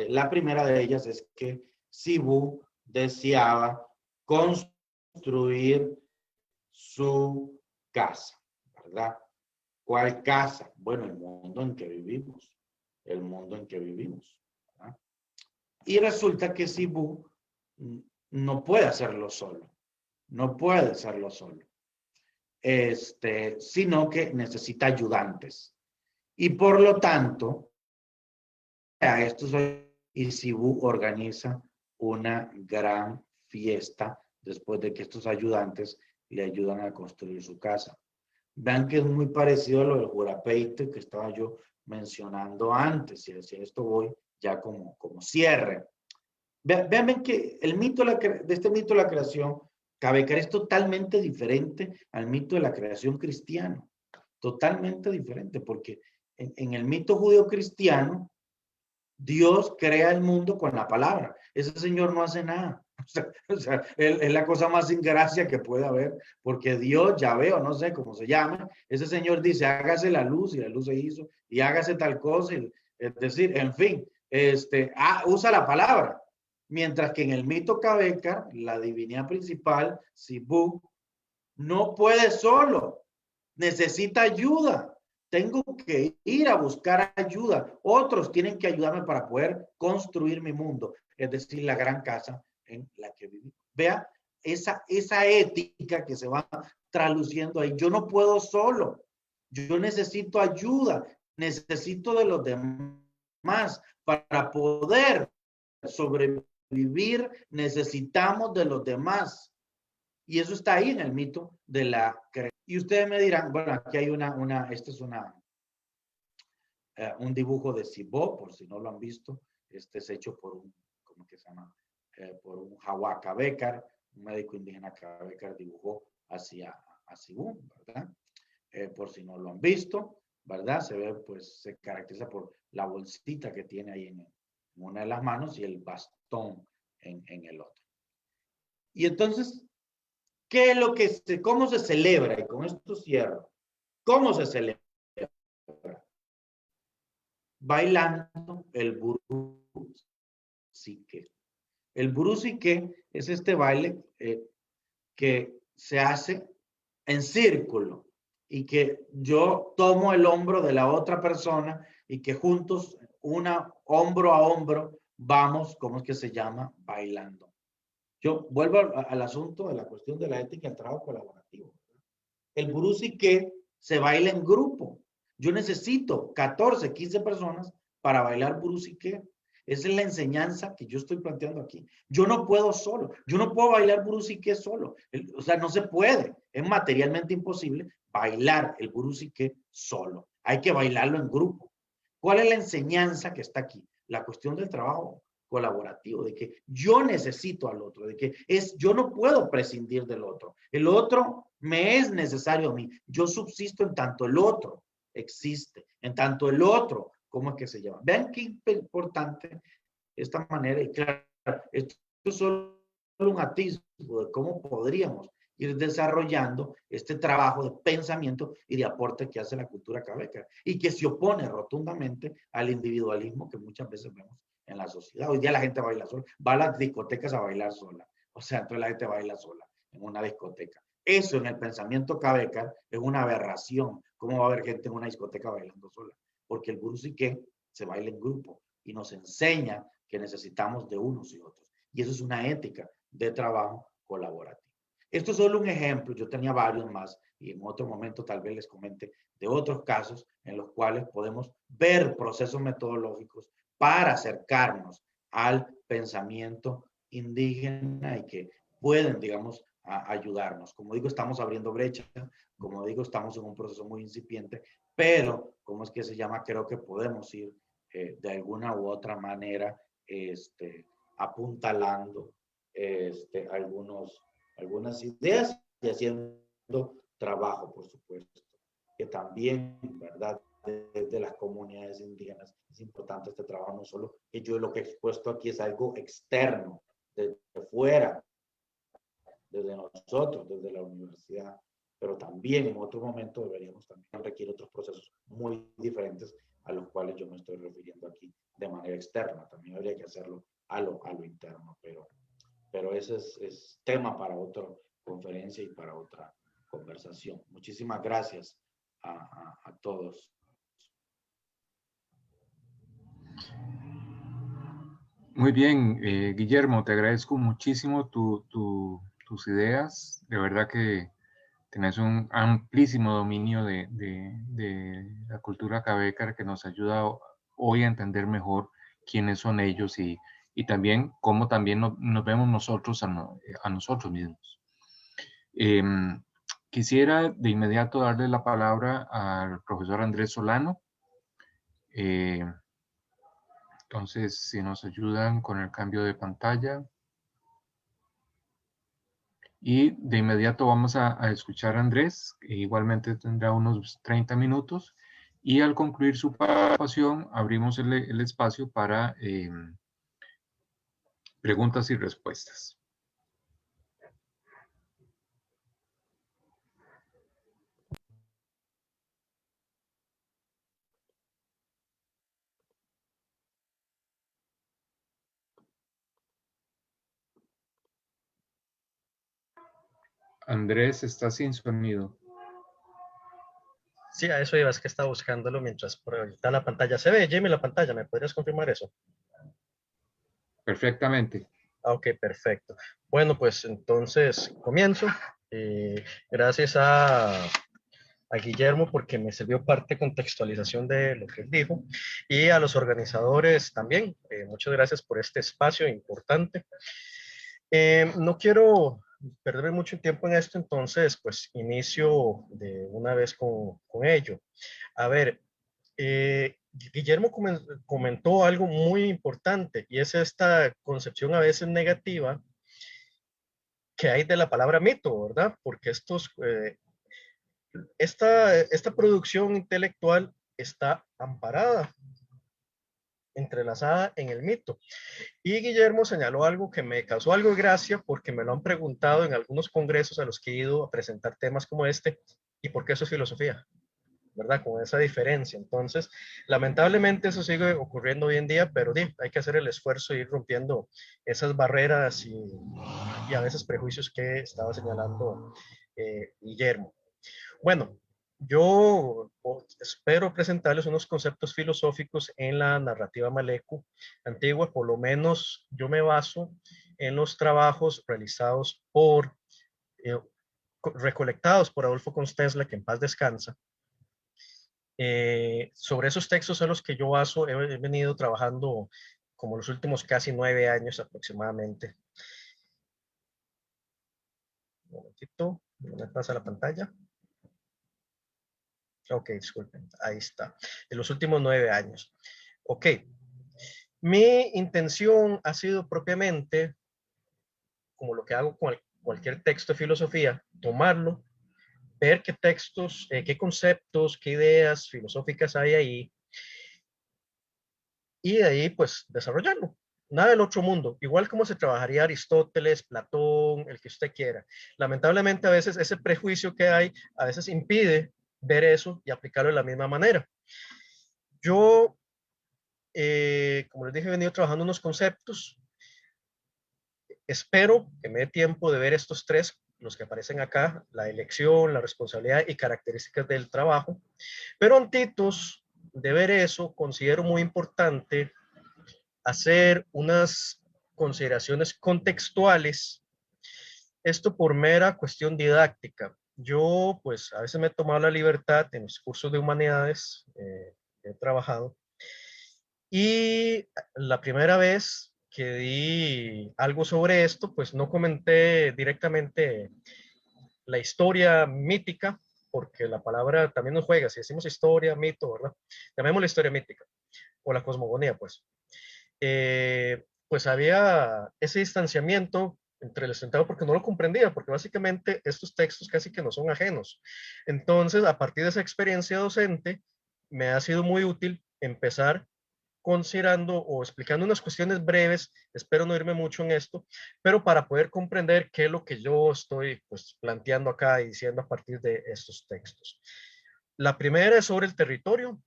La primera de ellas es que Cibú deseaba construir su casa, ¿verdad? ¿Cuál casa? Bueno, el mundo en que vivimos, el mundo en que vivimos, ¿verdad? Y resulta que Cibú no puede hacerlo solo, no puede hacerlo solo, sino que necesita ayudantes. Y por lo tanto, a estos Cibú organiza una gran fiesta después de que estos ayudantes le ayudan a construir su casa. Vean que es muy parecido a lo del jurapeite que estaba yo mencionando antes, y hacia esto voy ya como cierre. Vean que el mito de este mito de la creación, Cabécar es totalmente diferente al mito de la creación cristiano. Totalmente diferente, porque en el mito judío cristiano, Dios crea el mundo con la palabra. Ese señor no hace nada. O sea, es la cosa más ingracia que puede haber, porque Dios, Yahvé, o no sé cómo se llama, ese señor dice, hágase la luz, y la luz se hizo, y hágase tal cosa, es decir, en fin, usa la palabra. Mientras que en el mito Cabécar, la divinidad principal, Cibú, no puede solo, necesita ayuda. Tengo que ir a buscar ayuda. Otros tienen que ayudarme para poder construir mi mundo, es decir, la gran casa en la que vivo. Vea esa ética que se va traduciendo ahí. Yo no puedo solo. Yo necesito ayuda. Necesito de los demás para poder sobrevivir. Necesitamos de los demás. Y eso está ahí en el mito de la creación. Y ustedes me dirán, bueno, aquí hay este es un dibujo de Cibó, por si no lo han visto. Este es hecho por ¿cómo que se llama? Por un Jaguar Cabécar, un médico indígena Cabécar dibujó hacia Cibú, ¿verdad? Por si no lo han visto, ¿verdad? Se ve, pues, se caracteriza por la bolsita que tiene ahí en una de las manos y el bastón en el otro. Y entonces, ¿Qué es lo que cómo se celebra? Y con esto cierro. ¿Cómo se celebra? Bailando el burusique. El burusique es este baile que se hace en círculo y que yo tomo el hombro de la otra persona y que juntos, hombro a hombro, vamos, ¿cómo es que se llama? Bailando. Yo vuelvo al asunto de la cuestión de la ética del trabajo colaborativo. El burusique se baila en grupo. Yo necesito 14, 15 personas para bailar burusique. Esa es la enseñanza que yo estoy planteando aquí. Yo no puedo solo. Yo no puedo bailar burusique solo. O sea, no se puede. Es materialmente imposible bailar el burusique solo. Hay que bailarlo en grupo. ¿Cuál es la enseñanza que está aquí? La cuestión del trabajo colaborativo, de que yo necesito al otro, de que yo no puedo prescindir del otro. El otro me es necesario a mí. Yo subsisto en tanto el otro existe, en tanto el otro, ¿cómo es que se llama? Vean qué importante esta manera, y claro, esto es solo un atisbo de cómo podríamos ir desarrollando este trabajo de pensamiento y de aporte que hace la cultura cabeca y que se opone rotundamente al individualismo que muchas veces vemos en la sociedad. Hoy día la gente baila sola, va a las discotecas a bailar sola. O sea, entonces la gente baila sola en una discoteca. Eso en el pensamiento cabeca es una aberración. ¿Cómo va a haber gente en una discoteca bailando sola? Porque el burusique se baila en grupo y nos enseña que necesitamos de unos y otros. Y eso es una ética de trabajo colaborativo. Esto es solo un ejemplo, yo tenía varios más y en otro momento tal vez les comente de otros casos en los cuales podemos ver procesos metodológicos para acercarnos al pensamiento indígena y que pueden, digamos, ayudarnos. Como digo, estamos abriendo brecha, como digo, estamos en un proceso muy incipiente, pero, ¿cómo es que se llama? Creo que podemos ir de alguna u otra manera apuntalando algunas ideas y haciendo trabajo, por supuesto, que también, ¿verdad? De las comunidades indígenas es importante este trabajo, no solo que yo lo que he expuesto aquí es algo externo, desde fuera, desde nosotros, desde la universidad, pero también en otro momento deberíamos también requerir otros procesos muy diferentes a los cuales yo me estoy refiriendo aquí de manera externa. También habría que hacerlo a lo interno, pero ese es tema para otra conferencia y para otra conversación. Muchísimas gracias a todos. Muy bien, Guillermo, te agradezco muchísimo tus ideas. De verdad que tenés un amplísimo dominio de la cultura cabecar que nos ayuda hoy a entender mejor quiénes son ellos y también cómo también nos vemos nosotros a nosotros mismos. Quisiera de inmediato darle la palabra al profesor Andrés Solano. Entonces, si nos ayudan con el cambio de pantalla. Y de inmediato vamos a escuchar a Andrés, que igualmente tendrá unos 30 minutos. Y al concluir su participación, abrimos el espacio para preguntas y respuestas. Andrés, está sin sonido. Sí, a eso iba, es que estaba buscándolo mientras por ahorita la pantalla se ve. Jamie, la pantalla, ¿me podrías confirmar eso? Perfectamente. Ok, perfecto. Bueno, pues entonces comienzo. Gracias a Guillermo porque me sirvió parte de contextualización de lo que él dijo y a los organizadores también. Muchas gracias por este espacio importante. No quiero perder mucho tiempo en esto, entonces pues inicio de una vez con ello. A ver, Guillermo comentó algo muy importante y es esta concepción a veces negativa que hay de la palabra mito, ¿verdad? Porque esta producción intelectual está amparada entrelazada en el mito. Y Guillermo señaló algo que me causó algo de gracia porque me lo han preguntado en algunos congresos a los que he ido a presentar temas como este, ¿y por qué eso es filosofía? ¿Verdad? Con esa diferencia. Entonces, lamentablemente eso sigue ocurriendo hoy en día, pero hay que hacer el esfuerzo de ir rompiendo esas barreras y a veces prejuicios que estaba señalando Guillermo. Bueno, yo espero presentarles unos conceptos filosóficos en la narrativa Malecu antigua. Por lo menos yo me baso en los trabajos realizados eh, recolectados por Adolfo Constensla, que en paz descansa. Sobre esos textos son los que yo baso, he venido trabajando como los últimos casi 9 años aproximadamente. Un momentito, no me pasa la pantalla. Ok, disculpen, ahí está. En los últimos 9 años. Ok, mi intención ha sido propiamente, como lo que hago con cualquier texto de filosofía, tomarlo, ver qué textos, qué conceptos, qué ideas filosóficas hay ahí, y de ahí pues desarrollarlo. Nada del otro mundo, igual como se trabajaría Aristóteles, Platón, el que usted quiera. Lamentablemente a veces ese prejuicio que hay, a veces impide ver eso y aplicarlo de la misma manera. Yo, como les dije, he venido trabajando unos conceptos. Espero que me dé tiempo de ver estos tres, los que aparecen acá, la elección, la responsabilidad y características del trabajo. Pero antes de ver eso, considero muy importante hacer unas consideraciones contextuales, esto por mera cuestión didáctica. Yo, pues, a veces me he tomado la libertad en los cursos de humanidades que he trabajado, y la primera vez que di algo sobre esto, pues no comenté directamente la historia mítica, porque la palabra también nos juega, si decimos historia, mito, ¿verdad? Llamémosla historia mítica, o la cosmogonía, pues. Pues había ese distanciamiento entre el estudiantado porque no lo comprendía, porque básicamente estos textos casi que no son ajenos. Entonces, a partir de esa experiencia docente, me ha sido muy útil empezar considerando o explicando unas cuestiones breves, espero no irme mucho en esto, pero para poder comprender qué es lo que yo estoy pues planteando acá y diciendo a partir de estos textos. La primera es sobre el territorio.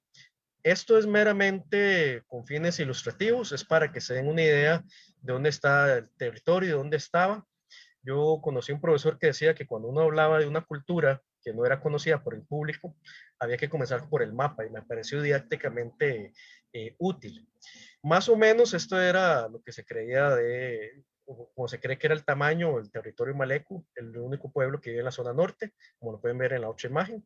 Esto es meramente con fines ilustrativos, es para que se den una idea de dónde está el territorio y de dónde estaba. Yo conocí un profesor que decía que cuando uno hablaba de una cultura que no era conocida por el público, había que comenzar por el mapa y me pareció didácticamente útil. Más o menos esto era lo que se creía como se cree que era el tamaño del territorio Malecu, el único pueblo que vive en la zona norte, como lo pueden ver en la otra imagen.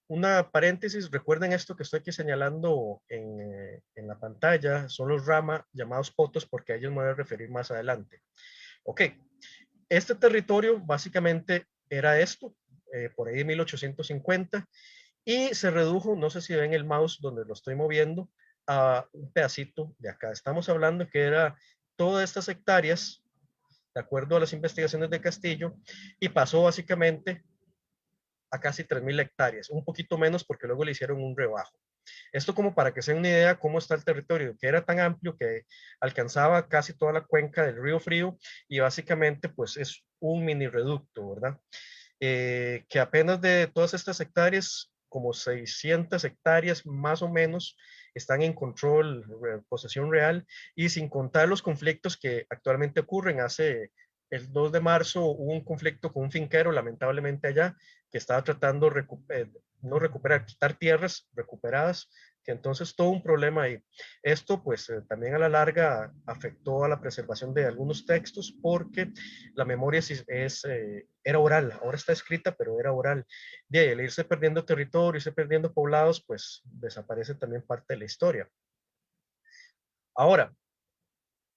Una paréntesis, recuerden esto que estoy aquí señalando en la pantalla, son los Rama llamados potos, porque a ellos me voy a referir más adelante. Ok, este territorio básicamente era esto, por ahí de 1850, y se redujo, no sé si ven el mouse donde lo estoy moviendo, a un pedacito de acá. Estamos hablando que era todas estas hectáreas, de acuerdo a las investigaciones de Castillo, y pasó básicamente a casi 3.000 hectáreas, un poquito menos porque luego le hicieron un rebajo. Esto como para que se den una idea cómo está el territorio, que era tan amplio que alcanzaba casi toda la cuenca del río Frío y básicamente pues es un mini reducto, ¿verdad? Que apenas de todas estas hectáreas, como 600 hectáreas más o menos, están en control, posesión real, y sin contar los conflictos que actualmente ocurren. Hace el 2 de marzo hubo un conflicto con un finquero, lamentablemente allá, que estaba tratando no recuperar, quitar tierras recuperadas, que entonces todo un problema ahí. Esto pues también a la larga afectó a la preservación de algunos textos porque la memoria era oral, ahora está escrita, pero era oral. De ahí, al irse perdiendo territorio, irse perdiendo poblados, pues desaparece también parte de la historia. Ahora,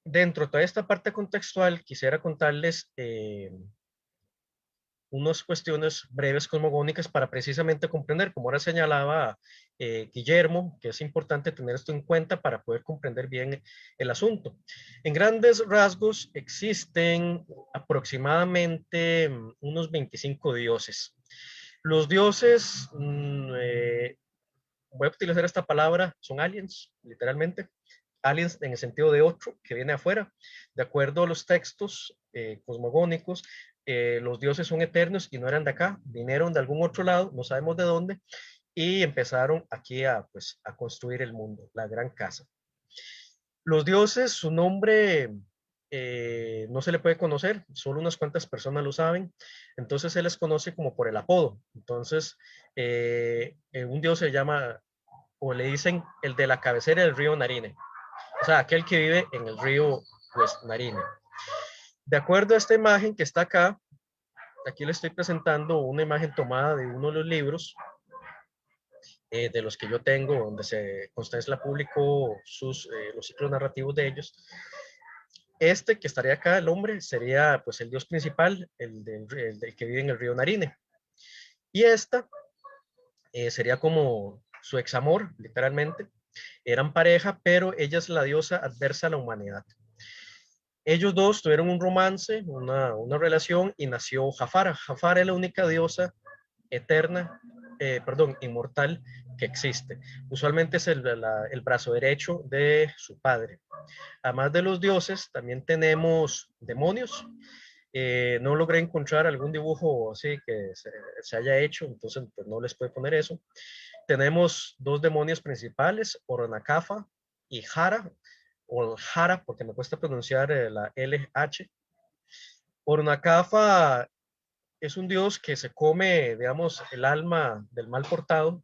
dentro de toda esta parte contextual, quisiera contarles unas cuestiones breves cosmogónicas para precisamente comprender, como ahora señalaba Guillermo, que es importante tener esto en cuenta para poder comprender bien el asunto. En grandes rasgos existen aproximadamente unos 25 dioses. Los dioses voy a utilizar esta palabra, son aliens, literalmente. Aliens en el sentido de otro, que viene afuera. De acuerdo a los textos cosmogónicos, los dioses son eternos y no eran de acá, vinieron de algún otro lado, no sabemos de dónde, y empezaron aquí pues, a construir el mundo, la gran casa. Los dioses, su nombre no se le puede conocer, solo unas cuantas personas lo saben, entonces se les conoce como por el apodo. Entonces, un dios se llama, o le dicen, el de la cabecera del río Narine, o sea, aquel que vive en el río pues, Narine. De acuerdo a esta imagen que está acá, aquí le estoy presentando una imagen tomada de uno de los libros de los que yo tengo, donde Constancia publicó los ciclos narrativos de ellos. Este que estaría acá, el hombre, sería pues el dios principal, el del que vive en el río Narine. Y esta sería como su examor, literalmente. Eran pareja, pero ella es la diosa adversa a la humanidad. Ellos dos tuvieron un romance, una relación, y nació Jafara. Jafara es la única diosa eterna, inmortal que existe. Usualmente es el brazo derecho de su padre. Además de los dioses, también tenemos demonios. No logré encontrar algún dibujo así que se haya hecho, entonces pues no les puedo poner eso. Tenemos dos demonios principales, Oronacafa y Jara, o Jara, porque me cuesta pronunciar la LH. Oronacafa es un dios que se come, digamos, el alma del mal portado,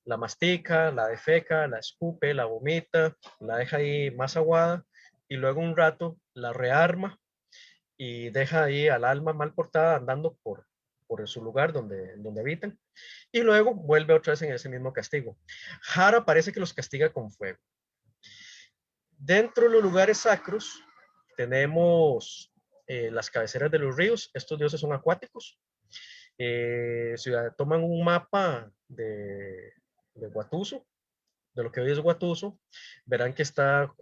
la mastica, la defeca, la escupe, la vomita, la deja ahí más aguada y luego un rato la rearma y deja ahí al alma mal portada andando por su lugar donde habitan y luego vuelve otra vez en ese mismo castigo. Jara parece que los castiga con fuego. Dentro de los lugares sacros tenemos las cabeceras de los ríos. Estos dioses son acuáticos. Si toman un mapa de Guatuso, de lo que hoy es Guatuso, verán que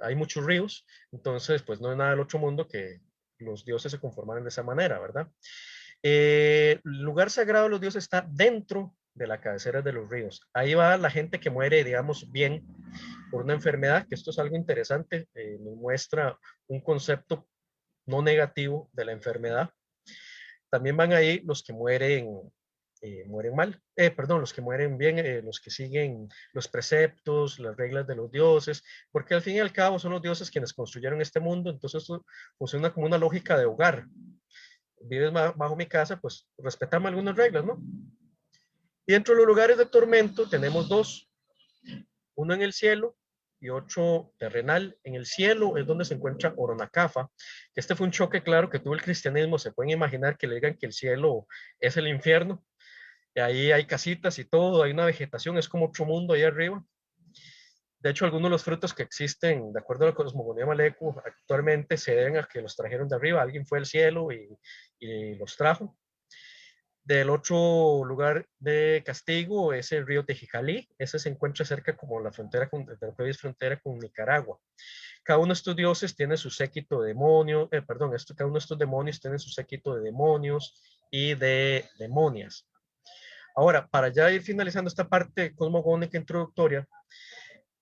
hay muchos ríos, entonces pues no es nada del otro mundo que los dioses se conformaran de esa manera, ¿verdad? El lugar sagrado de los dioses está dentro de la cabecera de los ríos. Ahí va la gente que muere, digamos, bien por una enfermedad, que esto es algo interesante, nos muestra un concepto no negativo de la enfermedad. También van ahí los que mueren mal, los que mueren bien, los que siguen los preceptos, las reglas de los dioses, porque al fin y al cabo son los dioses quienes construyeron este mundo, entonces esto funciona como una lógica de hogar. Vives bajo mi casa, pues respetamos algunas reglas, ¿no? Y dentro de los lugares de tormento tenemos dos, uno en el cielo y otro terrenal. En el cielo es donde se encuentra Oronacafa, que este fue un choque claro que tuvo el cristianismo. Se pueden imaginar que le digan que el cielo es el infierno. Y ahí hay casitas y todo, hay una vegetación, es como otro mundo ahí arriba. De hecho, algunos de los frutos que existen, de acuerdo a la cosmogonía Malecu, actualmente se deben a que los trajeron de arriba. Alguien fue al cielo y los trajo. Del otro lugar de castigo es el río Tejicalí. Ese se encuentra cerca como la frontera de lo que hoy es frontera con Nicaragua. Cada uno de estos dioses tiene su séquito de demonios, cada uno de estos demonios tiene su séquito de demonios y de demonias. Ahora, para ya ir finalizando esta parte cosmogónica introductoria,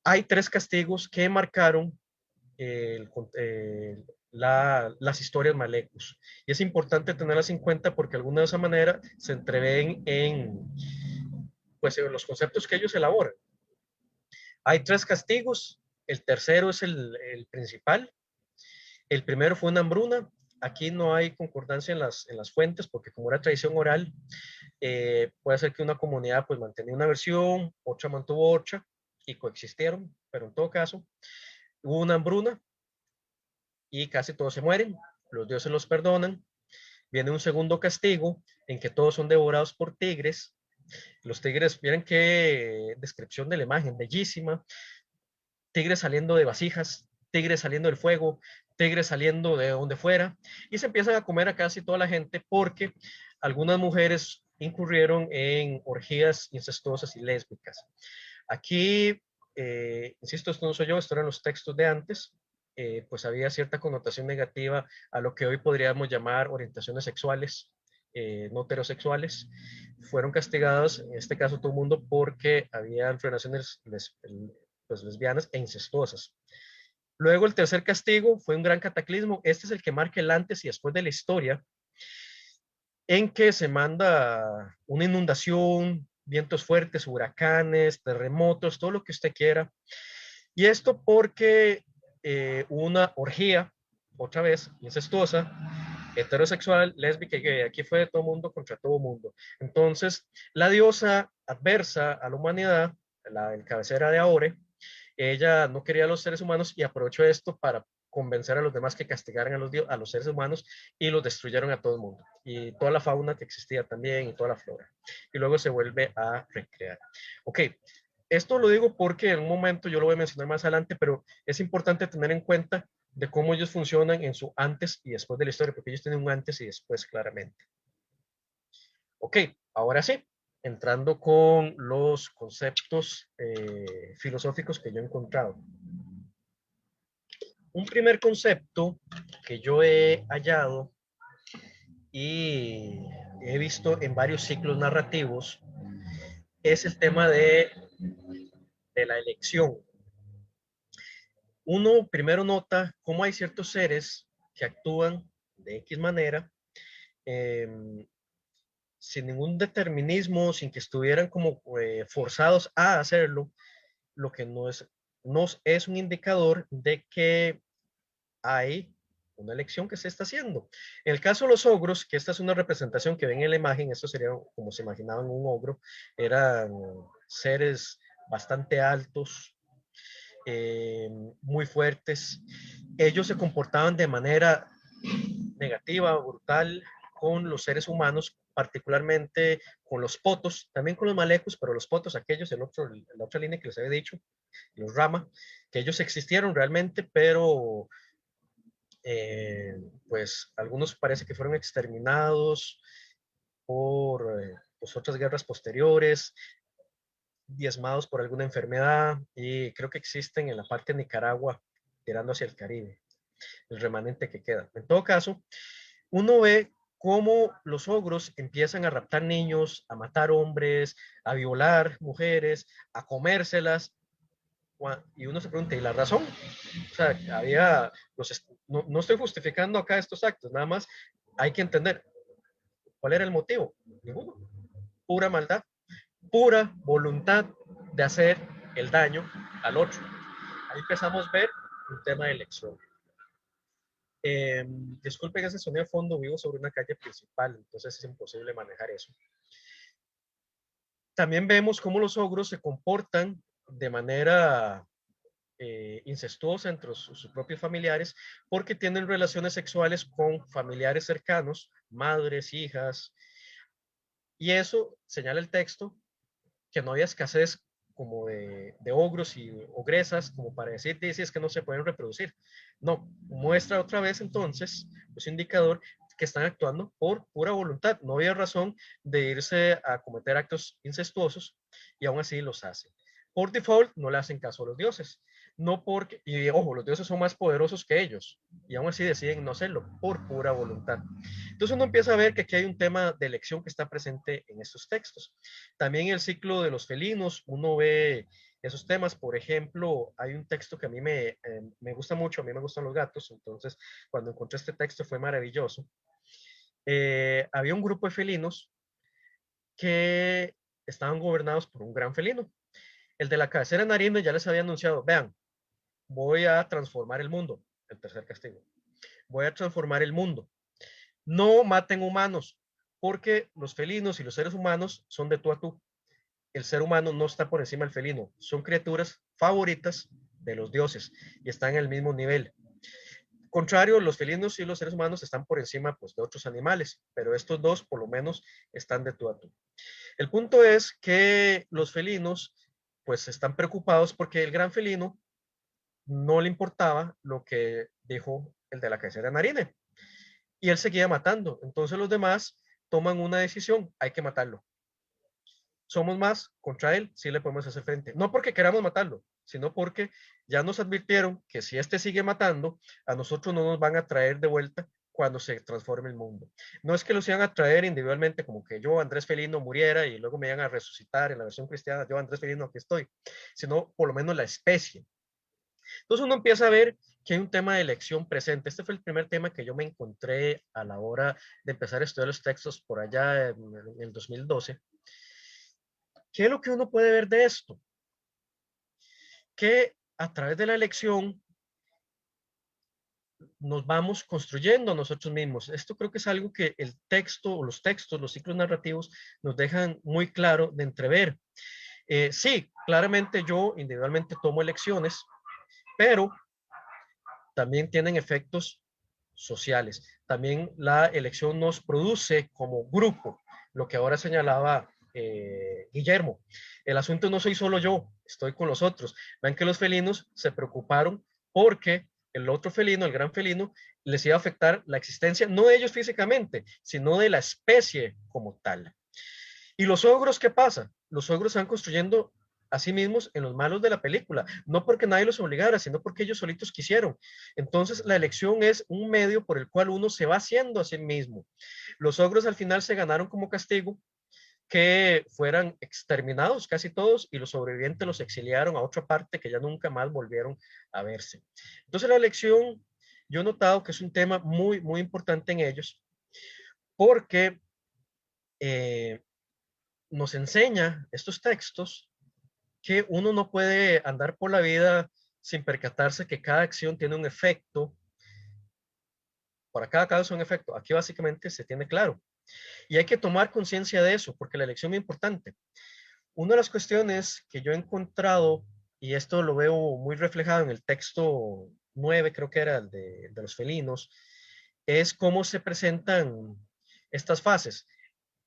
hay tres castigos que marcaron las historias Malecus. Y es importante tenerlas en cuenta porque de alguna esa manera se entreven pues, en los conceptos que ellos elaboran. Hay tres castigos. El tercero es el principal. El primero fue una hambruna. Aquí no hay concordancia en las fuentes porque como era tradición oral, puede ser que una comunidad pues mantenía una versión, otra mantuvo otra y coexistieron, pero en todo caso hubo una hambruna y casi todos se mueren, los dioses los perdonan. Viene un segundo castigo en que todos son devorados por tigres. Los tigres, miren qué descripción de la imagen, bellísima. Tigres saliendo de vasijas, tigres saliendo del fuego, tigres saliendo de donde fuera, y se empiezan a comer a casi toda la gente porque algunas mujeres incurrieron en orgías incestuosas y lésbicas. Aquí, insisto, esto no soy yo, esto eran los textos de antes, pues había cierta connotación negativa a lo que hoy podríamos llamar orientaciones sexuales no heterosexuales, fueron castigados, en este caso todo el mundo, porque había relaciones pues, lesbianas e incestuosas. Luego el tercer castigo fue un gran cataclismo. Este es el que marca el antes y después de la historia, en que se manda una inundación, vientos fuertes, huracanes, terremotos, todo lo que usted quiera. Y esto porque una orgía, otra vez, incestuosa, heterosexual, lésbica y gay. Aquí fue de todo mundo contra todo mundo. Entonces, la diosa adversa a la humanidad, la cabecera de Aore, ella no quería a los seres humanos y aprovechó esto para convencer a los demás que castigaran a los seres humanos y los destruyeron a todo el mundo. Y toda la fauna que existía también y toda la flora. Y luego se vuelve a recrear. Ok, esto lo digo porque en un momento yo lo voy a mencionar más adelante, pero es importante tener en cuenta de cómo ellos funcionan en su antes y después de la historia, porque ellos tienen un antes y después claramente. Ok, ahora sí, entrando con los conceptos filosóficos que yo he encontrado. Un primer concepto que yo he hallado y he visto en varios ciclos narrativos es el tema de la elección. Uno primero nota cómo hay ciertos seres que actúan de X manera eh, sin ningún determinismo, sin que estuvieran como forzados a hacerlo, lo que nos es un indicador de que hay una elección que se está haciendo. En el caso de los ogros, que esta es una representación que ven en la imagen, esto sería como se imaginaban un ogro, eran seres bastante altos, muy fuertes. Ellos se comportaban de manera negativa, brutal con los seres humanos, particularmente con los potos, también con los malecos, pero los potos, aquellos, la otra línea que les había dicho, los rama, que ellos existieron realmente, pero pues algunos parece que fueron exterminados por pues, otras guerras posteriores, diezmados por alguna enfermedad, y creo que existen en la parte de Nicaragua, tirando hacia el Caribe, el remanente que queda. En todo caso, uno ve cómo los ogros empiezan a raptar niños, a matar hombres, a violar mujeres, a comérselas, y uno se pregunta, ¿y la razón? O sea, no estoy justificando acá estos actos, nada más hay que entender cuál era el motivo. Ninguno. Pura maldad, pura voluntad de hacer el daño al otro. Ahí empezamos a ver un tema de elección. Disculpen ese sonido de fondo, vivo sobre una calle principal, entonces es imposible manejar eso. También vemos cómo los ogros se comportan de manera incestuosa entre sus propios familiares porque tienen relaciones sexuales con familiares cercanos, madres, hijas, y eso señala el texto que no había escasez como de ogros y ogresas como para decir, si es que no se pueden reproducir. No, muestra otra vez entonces, es un indicador que están actuando por pura voluntad. No había razón de irse a cometer actos incestuosos y aún así los hacen. Por default no le hacen caso a los dioses. No porque, y ojo, los dioses son más poderosos que ellos y aún así deciden no hacerlo por pura voluntad. Entonces uno empieza a ver que aquí hay un tema de elección que está presente en estos textos. También en el ciclo de los felinos uno ve esos temas. Por ejemplo, hay un texto que a mí me gusta mucho, a mí me gustan los gatos, entonces cuando encontré este texto fue maravilloso. Había un grupo de felinos que estaban gobernados por un gran felino. El de la cabecera narina ya les había anunciado, vean, voy a transformar el mundo, el tercer castigo. Voy a transformar el mundo. No maten humanos, porque los felinos y los seres humanos son de tú a tú. El ser humano no está por encima del felino, son criaturas favoritas de los dioses y están en el mismo nivel. Contrario, los felinos y los seres humanos están por encima pues, de otros animales, pero estos dos por lo menos están de tú a tú. El punto es que los felinos pues están preocupados porque el gran felino no le importaba lo que dijo el de la cabecera de Narine y él seguía matando. Entonces los demás toman una decisión, hay que matarlo. Somos más contra él, sí le podemos hacer frente. No porque queramos matarlo, sino porque ya nos advirtieron que si este sigue matando, a nosotros no nos van a traer de vuelta cuando se transforme el mundo. No es que los iban a traer individualmente, como que yo, Andrés Felino, muriera y luego me iban a resucitar en la versión cristiana, yo, Andrés Felino, aquí estoy, sino por lo menos la especie. Entonces uno empieza a ver que hay un tema de elección presente. Este fue el primer tema que yo me encontré a la hora de empezar a estudiar los textos por allá en el 2012. ¿Qué es lo que uno puede ver de esto? Que a través de la elección nos vamos construyendo nosotros mismos. Esto creo que es algo que el texto o los textos, los ciclos narrativos nos dejan muy claro de entrever. Sí, claramente yo individualmente tomo elecciones, pero también tienen efectos sociales. También la elección nos produce como grupo, lo que ahora señalaba Guillermo. El asunto no soy solo yo, estoy con los otros. Ven que los felinos se preocuparon porque el otro felino, el gran felino, les iba a afectar la existencia, no de ellos físicamente, sino de la especie como tal. ¿Y los ogros qué pasa? Los ogros se van construyendo a sí mismos en los malos de la película, no porque nadie los obligara, sino porque ellos solitos quisieron. Entonces la elección es un medio por el cual uno se va haciendo a sí mismo. Los ogros al final se ganaron como castigo que fueran exterminados casi todos y los sobrevivientes los exiliaron a otra parte que ya nunca más volvieron a verse. Entonces la elección, yo he notado que es un tema muy, muy importante en ellos porque nos enseña estos textos que uno no puede andar por la vida sin percatarse que cada acción tiene un efecto. Para cada caso un efecto. Aquí básicamente se tiene claro. Y hay que tomar conciencia de eso, porque la elección es importante. Una de las cuestiones que yo he encontrado, y esto lo veo muy reflejado en el texto 9, creo que era el de los felinos, es cómo se presentan estas fases.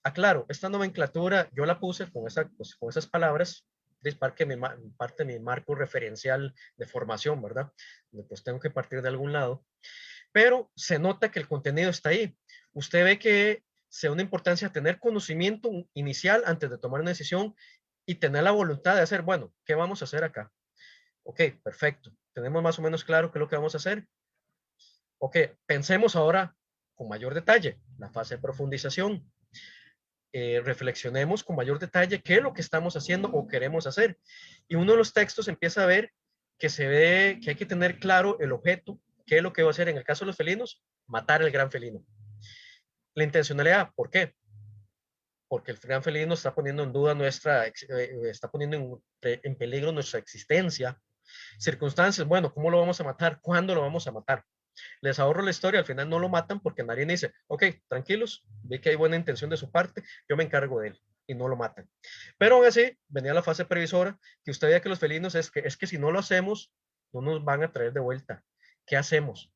Aclaro, esta nomenclatura yo la puse pues, con esas palabras, es parte de mi marco referencial de formación, ¿verdad? Pues tengo que partir de algún lado, pero se nota que el contenido está ahí. Usted ve que sea una importancia tener conocimiento inicial antes de tomar una decisión y tener la voluntad de hacer, bueno, ¿qué vamos a hacer acá? Ok, perfecto. Tenemos más o menos claro qué es lo que vamos a hacer. Ok, pensemos ahora con mayor detalle la fase de profundización. Reflexionemos con mayor detalle qué es lo que estamos haciendo o queremos hacer. Y uno de los textos empieza a ver que se ve que hay que tener claro el objeto, qué es lo que va a hacer en el caso de los felinos, matar al gran felino. La intencionalidad, ¿por qué? Porque el gran felino está poniendo en duda está poniendo en peligro nuestra existencia. Circunstancias, bueno, ¿cómo lo vamos a matar? ¿Cuándo lo vamos a matar? Les ahorro la historia, al final no lo matan porque nadie dice, ok, tranquilos, vi que hay buena intención de su parte, yo me encargo de él y no lo matan. Pero aún así, venía la fase previsora, que usted veía que los felinos es que si no lo hacemos, no nos van a traer de vuelta. ¿Qué hacemos?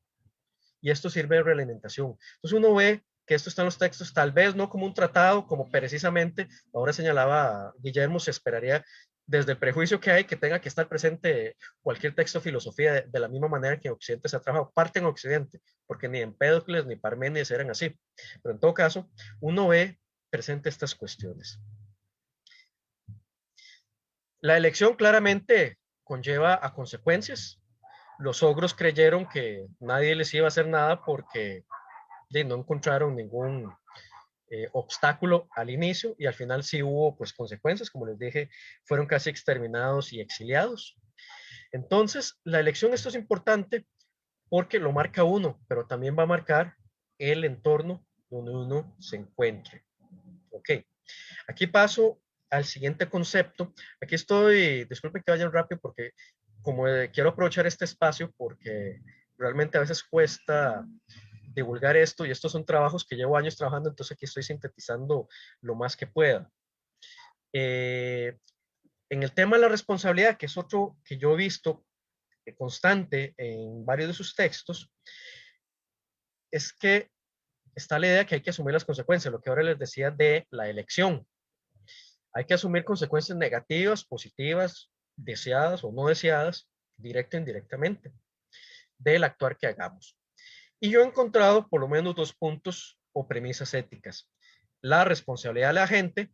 Y esto sirve de realimentación. Entonces uno ve que esto está en los textos, tal vez no como un tratado, como precisamente, ahora señalaba Guillermo, se esperaría desde el prejuicio que hay que tenga que estar presente cualquier texto de filosofía de la misma manera que en Occidente se ha trabajado, parte en Occidente, porque ni Empédocles ni Parménides eran así. Pero en todo caso, uno ve presente estas cuestiones. La elección claramente conlleva a consecuencias. Los ogros creyeron que nadie les iba a hacer nada porque no encontraron ningún obstáculo al inicio y al final sí hubo pues consecuencias, como les dije, fueron casi exterminados y exiliados. Entonces, la elección, esto es importante porque lo marca uno, pero también va a marcar el entorno donde uno se encuentre. Ok, aquí paso al siguiente concepto. Aquí estoy, disculpen que vayan rápido porque como quiero aprovechar este espacio porque realmente a veces cuesta divulgar esto y estos son trabajos que llevo años trabajando, entonces aquí estoy sintetizando lo más que pueda. En el tema de la responsabilidad, que es otro que yo he visto constante en varios de sus textos, es que está la idea que hay que asumir las consecuencias, lo que ahora les decía de la elección. Hay que asumir consecuencias negativas, positivas, deseadas o no deseadas, directa e indirectamente, del actuar que hagamos. Y yo he encontrado por lo menos dos puntos o premisas éticas. La responsabilidad de la gente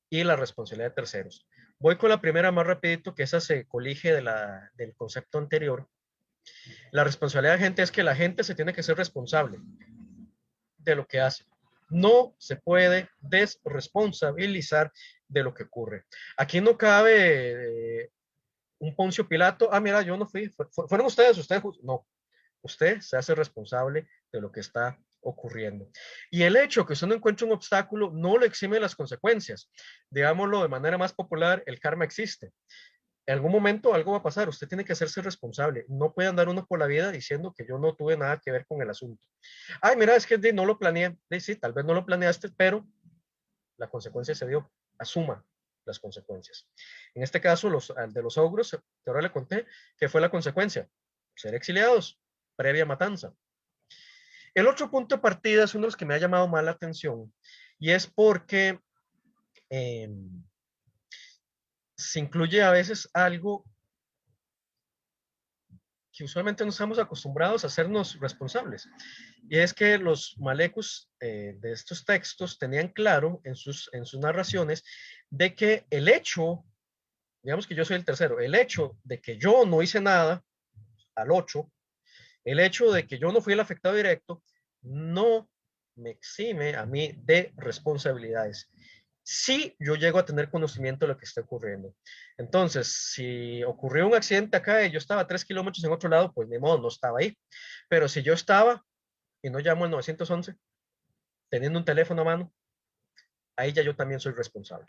y la responsabilidad de terceros. Voy con la primera más rapidito, que esa se colige del concepto anterior. La responsabilidad de la gente es que la gente se tiene que ser responsable de lo que hace. No se puede desresponsabilizar de lo que ocurre. Aquí no cabe un Poncio Pilato, mira, yo no fui, fueron ustedes, no, usted se hace responsable de lo que está ocurriendo. Y el hecho que usted no encuentre un obstáculo no lo exime de las consecuencias. Digámoslo de manera más popular, el karma existe. En algún momento algo va a pasar, usted tiene que hacerse responsable. No puede andar uno por la vida diciendo que yo no tuve nada que ver con el asunto. Ay, mira, es que no lo planeé. Sí, tal vez no lo planeaste, pero la consecuencia se dio. Asuma las consecuencias. En este caso, de los ogros, que ahora le conté, ¿qué fue la consecuencia? Ser exiliados, previa matanza. El otro punto de partida es uno de los que me ha llamado más la atención, y es porque se incluye a veces algo que usualmente no estamos acostumbrados a hacernos responsables. Y es que los malecos de estos textos tenían claro en sus narraciones de que el hecho, digamos que yo soy el tercero, el hecho de que yo no hice nada al 8, el hecho de que yo no fui el afectado directo, no me exime a mí de responsabilidades. Si yo llego a tener conocimiento de lo que está ocurriendo. Entonces, si ocurrió un accidente acá y yo estaba a 3 kilómetros en otro lado, pues ni modo, no estaba ahí. Pero si yo estaba y no llamo al 911, teniendo un teléfono a mano, ahí ya yo también soy responsable.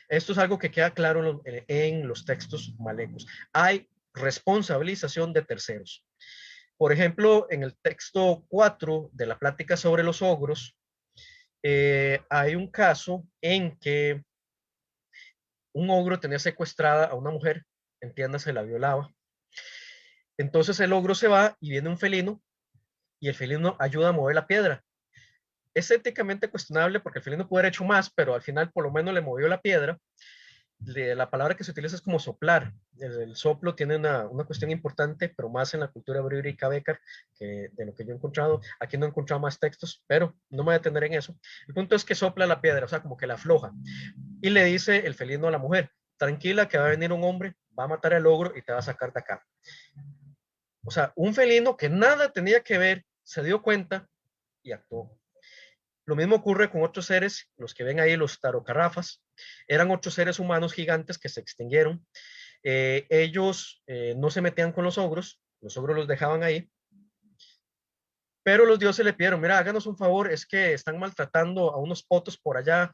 Esto es algo que queda claro en los textos malecos. Hay responsabilización de terceros. Por ejemplo, en el texto 4 de la plática sobre los ogros, hay un caso en que un ogro tenía secuestrada a una mujer, entiéndase, la violaba. Entonces el ogro se va y viene un felino y el felino ayuda a mover la piedra. Es éticamente cuestionable porque el felino puede haber hecho más, pero al final por lo menos le movió la piedra. La palabra que se utiliza es como soplar. El soplo tiene una cuestión importante, pero más en la cultura bíblica Becar, que de lo que yo he encontrado. Aquí no he encontrado más textos, pero no me voy a detener en eso. El punto es que sopla la piedra, o sea, como que la afloja. Y le dice el felino a la mujer, tranquila que va a venir un hombre, va a matar al ogro y te va a sacar de acá. O sea, un felino que nada tenía que ver, se dio cuenta y actuó. Lo mismo ocurre con otros seres, los que ven ahí los tarocarrafas, eran otros seres humanos gigantes que se extinguieron. Ellos no se metían con los ogros los dejaban ahí, pero los dioses le pidieron, mira, háganos un favor, es que están maltratando a unos potos por allá,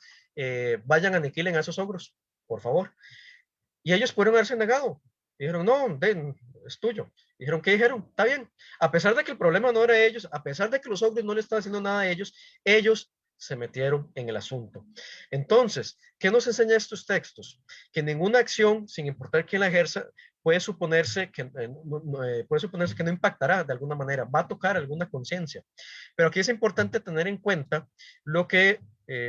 vayan, aniquilen a esos ogros, por favor. Y ellos pudieron haberse negado. Dijeron, no, es tuyo. Dijeron, ¿qué dijeron? Está bien. A pesar de que el problema no era ellos, a pesar de que los ogros no le estaban haciendo nada a ellos se metieron en el asunto. Entonces, ¿qué nos enseña estos textos? Que ninguna acción, sin importar quién la ejerza, puede suponerse que no impactará de alguna manera, va a tocar alguna conciencia. Pero aquí es importante tener en cuenta lo que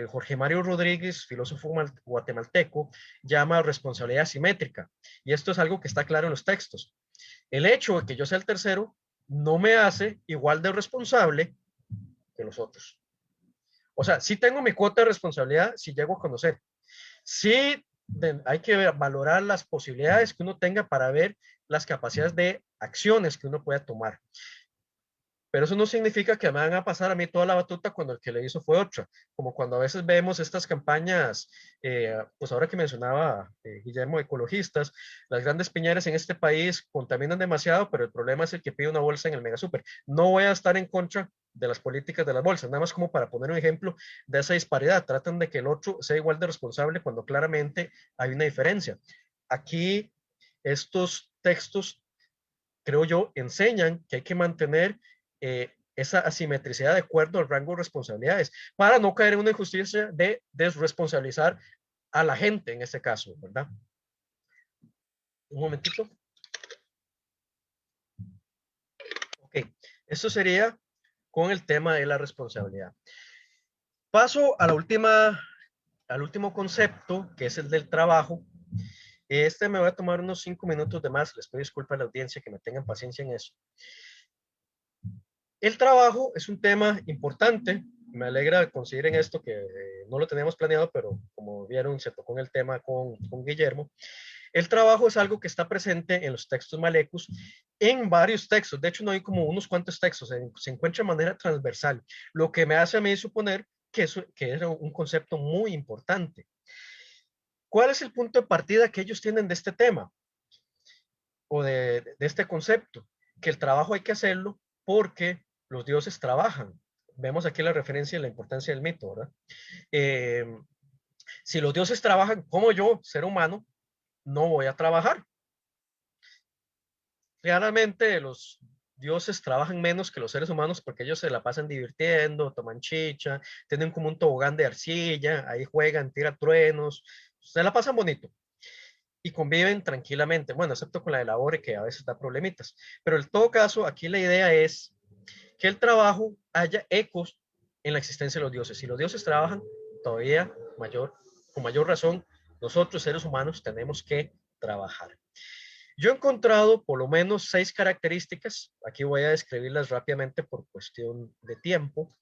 Jorge Mario Rodríguez, filósofo guatemalteco, llama responsabilidad asimétrica. Y esto es algo que está claro en los textos. El hecho de que yo sea el tercero no me hace igual de responsable que los otros. O sea, sí tengo mi cuota de responsabilidad si llego a conocer. Sí hay que valorar las posibilidades que uno tenga para ver las capacidades de acciones que uno pueda tomar. Pero eso no significa que me van a pasar a mí toda la batuta cuando el que le hizo fue otro. Como cuando a veces vemos estas campañas, pues ahora que mencionaba Guillermo, ecologistas, las grandes piñeras en este país contaminan demasiado, pero el problema es el que pide una bolsa en el mega super. No voy a estar en contra de las políticas de las bolsas, nada más como para poner un ejemplo de esa disparidad. Tratan de que el otro sea igual de responsable cuando claramente hay una diferencia. Aquí estos textos, creo yo, enseñan que hay que mantener esa asimetricidad de acuerdo al rango de responsabilidades para no caer en una injusticia de desresponsabilizar a la gente en este caso, ¿verdad? Un momentito. Ok, eso sería con el tema de la responsabilidad. Paso a al último concepto, que es el del trabajo. Me va a tomar unos 5 minutos de más. Les pido disculpas a la audiencia que me tengan paciencia en eso. El trabajo es un tema importante. Me alegra que consideren esto, que no lo teníamos planeado, pero como vieron, se tocó en el tema con Guillermo. El trabajo es algo que está presente en los textos malecus, en varios textos. De hecho, no hay como unos cuantos textos, se encuentra de manera transversal, lo que me hace a mí suponer que era un concepto muy importante. ¿Cuál es el punto de partida que ellos tienen de este tema o de este concepto? Que el trabajo hay que hacerlo porque los dioses trabajan. Vemos aquí la referencia y la importancia del mito, ¿verdad? Si los dioses trabajan, como yo, ser humano, no voy a trabajar. Claramente los dioses trabajan menos que los seres humanos porque ellos se la pasan divirtiendo, toman chicha, tienen como un tobogán de arcilla, ahí juegan, tiran truenos, se la pasan bonito y conviven tranquilamente, bueno, excepto con la de labore que a veces da problemitas. Pero en todo caso, aquí la idea es que el trabajo haya ecos en la existencia de los dioses. Si los dioses trabajan, todavía con mayor razón, nosotros seres humanos tenemos que trabajar. Yo he encontrado por lo menos 6 características, aquí voy a describirlas rápidamente por cuestión de tiempo.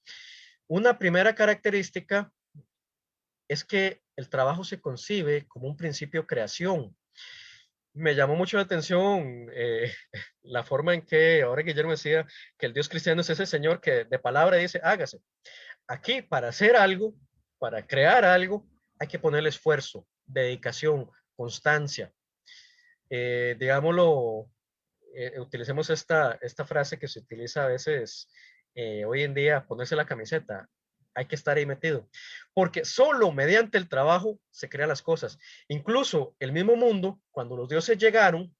Una primera característica es que el trabajo se concibe como un principio de creación. Me llamó mucho la atención la forma en que ahora Guillermo decía que el Dios cristiano es ese Señor que de palabra dice, hágase. Aquí, para hacer algo, para crear algo, hay que ponerle esfuerzo, dedicación, constancia. Digámoslo, utilicemos esta frase que se utiliza a veces hoy en día, ponerse la camiseta. Hay que estar ahí metido. Porque solo mediante el trabajo se crean las cosas. Incluso el mismo mundo, cuando los dioses llegaron,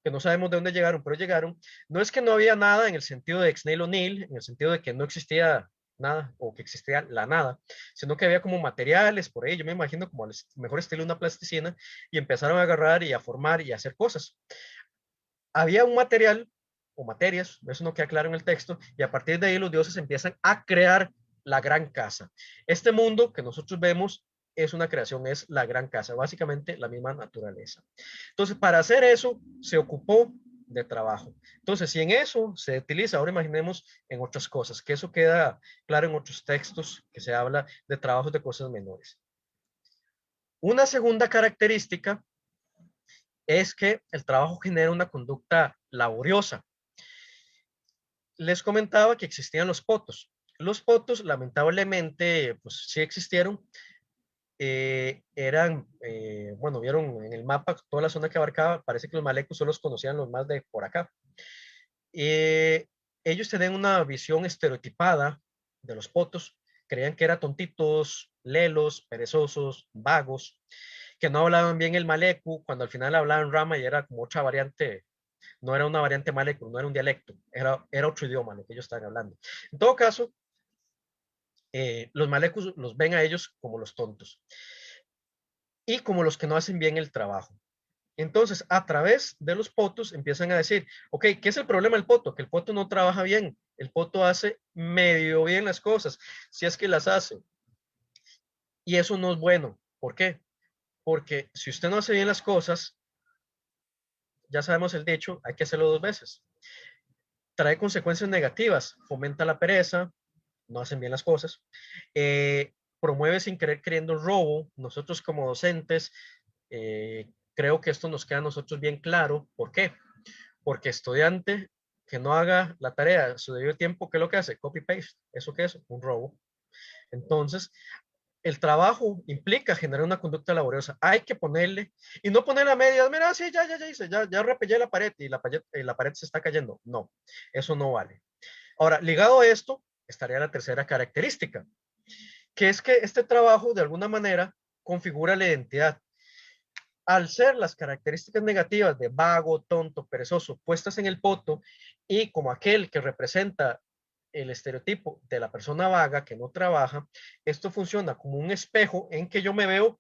que no sabemos de dónde llegaron, pero llegaron, no es que no había nada en el sentido de Exneil O'Neill, en el sentido de que no existía nada o que existía la nada, sino que había como materiales por ahí, yo me imagino como al mejor estilo de una plasticina, y empezaron a agarrar y a formar y a hacer cosas. Había un material o materias, eso no queda claro en el texto, y a partir de ahí los dioses empiezan a crear la gran casa. Este mundo que nosotros vemos es una creación, es la gran casa, básicamente la misma naturaleza. Entonces, para hacer eso, se ocupó de trabajo. Entonces, si en eso se utiliza, ahora imaginemos en otras cosas, que eso queda claro en otros textos que se habla de trabajos de cosas menores. Una segunda característica es que el trabajo genera una conducta laboriosa. Les comentaba que existían los potos. Los potos, lamentablemente, pues sí existieron. Bueno, vieron en el mapa toda la zona que abarcaba, parece que los malecos solo los conocían los más de por acá. Ellos tenían una visión estereotipada de los potos, creían que eran tontitos, lelos, perezosos, vagos, que no hablaban bien el malecu, cuando al final hablaban rama y era como otra variante, no era una variante malecu, no era un dialecto, era otro idioma lo que ellos estaban hablando. En todo caso, los malecus los ven a ellos como los tontos y como los que no hacen bien el trabajo. Entonces, a través de los potos empiezan a decir, ok, ¿qué es el problema del poto? Que el poto no trabaja bien, el poto hace medio bien las cosas, si es que las hace. Y eso no es bueno. ¿Por qué? Porque si usted no hace bien las cosas, ya sabemos el dicho, hay que hacerlo 2 veces. Trae consecuencias negativas, fomenta la pereza, no hacen bien las cosas, promueve sin querer queriendo el robo. Nosotros como docentes, creo que esto nos queda a nosotros bien claro. ¿Por qué? Porque estudiante que no haga la tarea a su debido tiempo, ¿qué es lo que hace? Copy-paste. ¿Eso qué es? Un robo. Entonces, el trabajo implica generar una conducta laboriosa. Hay que ponerle, y no ponerle a medias, mira, sí, ya hice, ya repellé la pared y la pared se está cayendo. No, eso no vale. Ahora, ligado a esto, estaría la tercera característica, que es que este trabajo de alguna manera configura la identidad. Al ser las características negativas de vago, tonto, perezoso puestas en el poto y como aquel que representa el estereotipo de la persona vaga que no trabaja, esto funciona como un espejo en que yo me veo,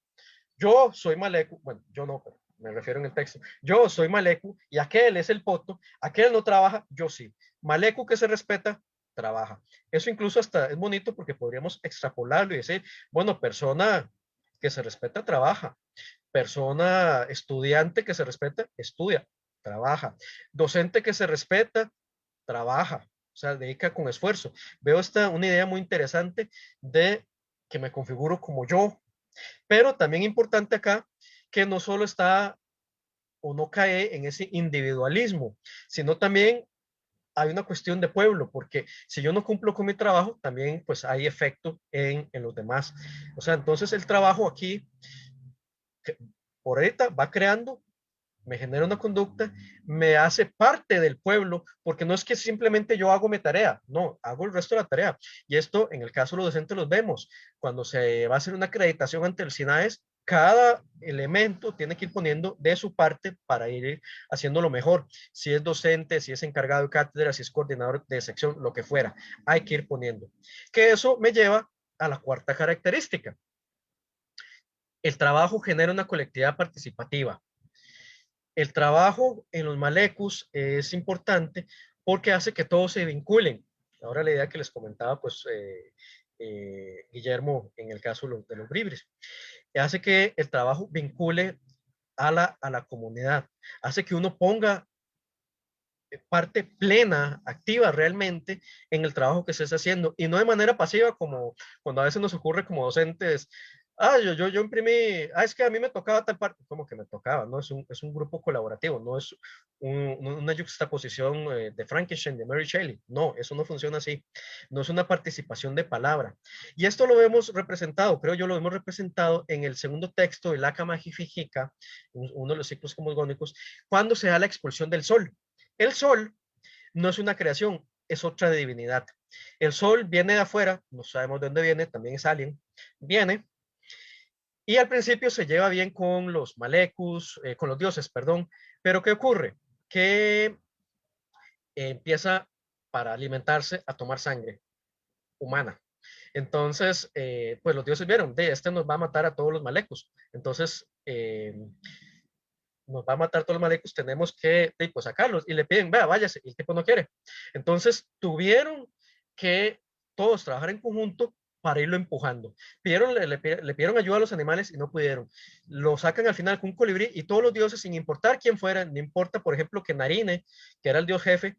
yo soy malecu, bueno, yo no, pero me refiero en el texto, yo soy malecu y aquel es el poto, aquel no trabaja, yo sí. Malecu que se respeta, trabaja. Eso incluso hasta es bonito porque podríamos extrapolarlo y decir, bueno, persona que se respeta, trabaja. Persona estudiante que se respeta, estudia, trabaja. Docente que se respeta, trabaja. O sea, dedica con esfuerzo. Veo una idea muy interesante de que me configuro como yo, pero también importante acá que no solo está o no cae en ese individualismo, sino también hay una cuestión de pueblo, porque si yo no cumplo con mi trabajo, también pues hay efecto en los demás. O sea, entonces el trabajo aquí, por ahorita, va creando, me genera una conducta, me hace parte del pueblo, porque no es que simplemente yo hago mi tarea, no, hago el resto de la tarea. Y esto, en el caso de los docentes, los vemos. Cuando se va a hacer una acreditación ante el SINAES, cada elemento tiene que ir poniendo de su parte para ir haciéndolo mejor. Si es docente, si es encargado de cátedra, si es coordinador de sección, lo que fuera, hay que ir poniendo. Que eso me lleva a la cuarta característica. El trabajo genera una colectividad participativa. El trabajo en los malecus es importante porque hace que todos se vinculen. Ahora la idea que les comentaba, pues, Guillermo, en el caso de los bribris, hace que el trabajo vincule a la comunidad, hace que uno ponga parte plena, activa realmente en el trabajo que se está haciendo y no de manera pasiva como cuando a veces nos ocurre como docentes. Yo imprimí, es que a mí me tocaba tal parte, como que me tocaba, ¿no? Es un grupo colaborativo, no es una juxtaposición de Frankenstein, de Mary Shelley, no, eso no funciona así, no es una participación de palabra. Y esto lo vemos representado, creo yo lo hemos representado en el segundo texto de Laca Magnifica, uno de los ciclos cosmogónicos, cuando se da la expulsión del sol. El sol no es una creación, es otra divinidad. El sol viene de afuera, no sabemos de dónde viene, también es alien, viene y al principio se lleva bien con los malecus, con los dioses, perdón, pero ¿qué ocurre? Que empieza para alimentarse a tomar sangre humana. Entonces, pues los dioses vieron, este nos va a matar a todos los malecus. Entonces, nos va a matar todos los malecos, tenemos que pues, sacarlos. Y le piden, vea, váyase, y el tipo no quiere. Entonces, tuvieron que todos trabajar en conjunto para irlo empujando. Le pidieron ayuda a los animales y no pudieron. Lo sacan al final con un colibrí y todos los dioses, sin importar quién fuera, no importa, por ejemplo, que Narine, que era el dios jefe,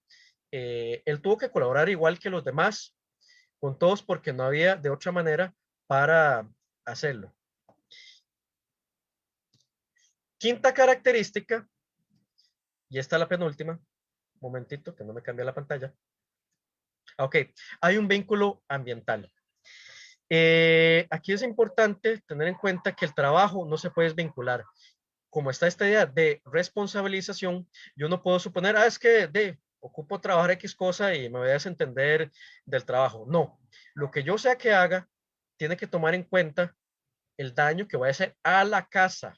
él tuvo que colaborar igual que los demás, con todos, porque no había de otra manera para hacerlo. Quinta característica, y esta es la penúltima, un momentito que no me cambia la pantalla. Ok, hay un vínculo ambiental. Aquí es importante tener en cuenta que el trabajo no se puede desvincular. Como está esta idea de responsabilización, yo no puedo suponer, es que ocupo trabajar X cosa y me voy a desentender del trabajo. No, lo que yo sea que haga, tiene que tomar en cuenta el daño que voy a hacer a la casa,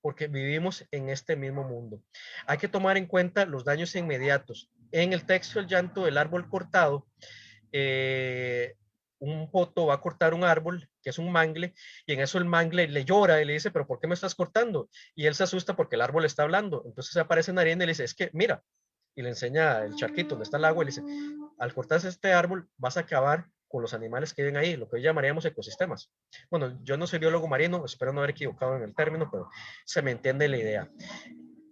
porque vivimos en este mismo mundo. Hay que tomar en cuenta los daños inmediatos. En el texto El llanto del árbol cortado, un joto va a cortar un árbol, que es un mangle, y en eso el mangle le llora y le dice, pero ¿por qué me estás cortando? Y él se asusta porque el árbol está hablando. Entonces aparece Narine y le dice, es que mira, y le enseña el charquito donde está el agua y le dice, al cortarse este árbol vas a acabar con los animales que viven ahí, lo que hoy llamaríamos ecosistemas. Bueno, yo no soy biólogo marino, espero no haber equivocado en el término, pero se me entiende la idea.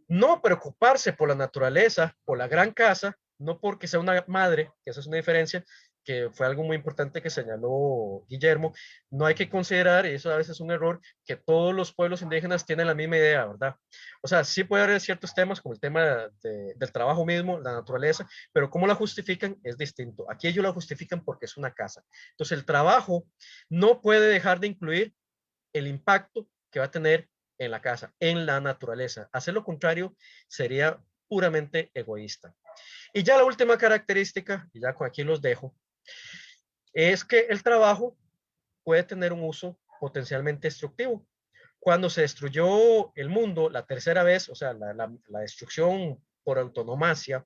No preocuparse por la naturaleza, por la gran casa, no porque sea una madre, que esa es una diferencia, que fue algo muy importante que señaló Guillermo, no hay que considerar, y eso a veces es un error, que todos los pueblos indígenas tienen la misma idea, ¿verdad? O sea, sí puede haber ciertos temas como el tema del trabajo mismo, la naturaleza, pero cómo la justifican es distinto. Aquí ellos la justifican porque es una casa. Entonces el trabajo no puede dejar de incluir el impacto que va a tener en la casa, en la naturaleza. Hacer lo contrario sería puramente egoísta. Y ya la última característica, y ya con aquí los dejo, es que el trabajo puede tener un uso potencialmente destructivo. Cuando se destruyó el mundo la tercera vez, o sea, la destrucción por autonomacia,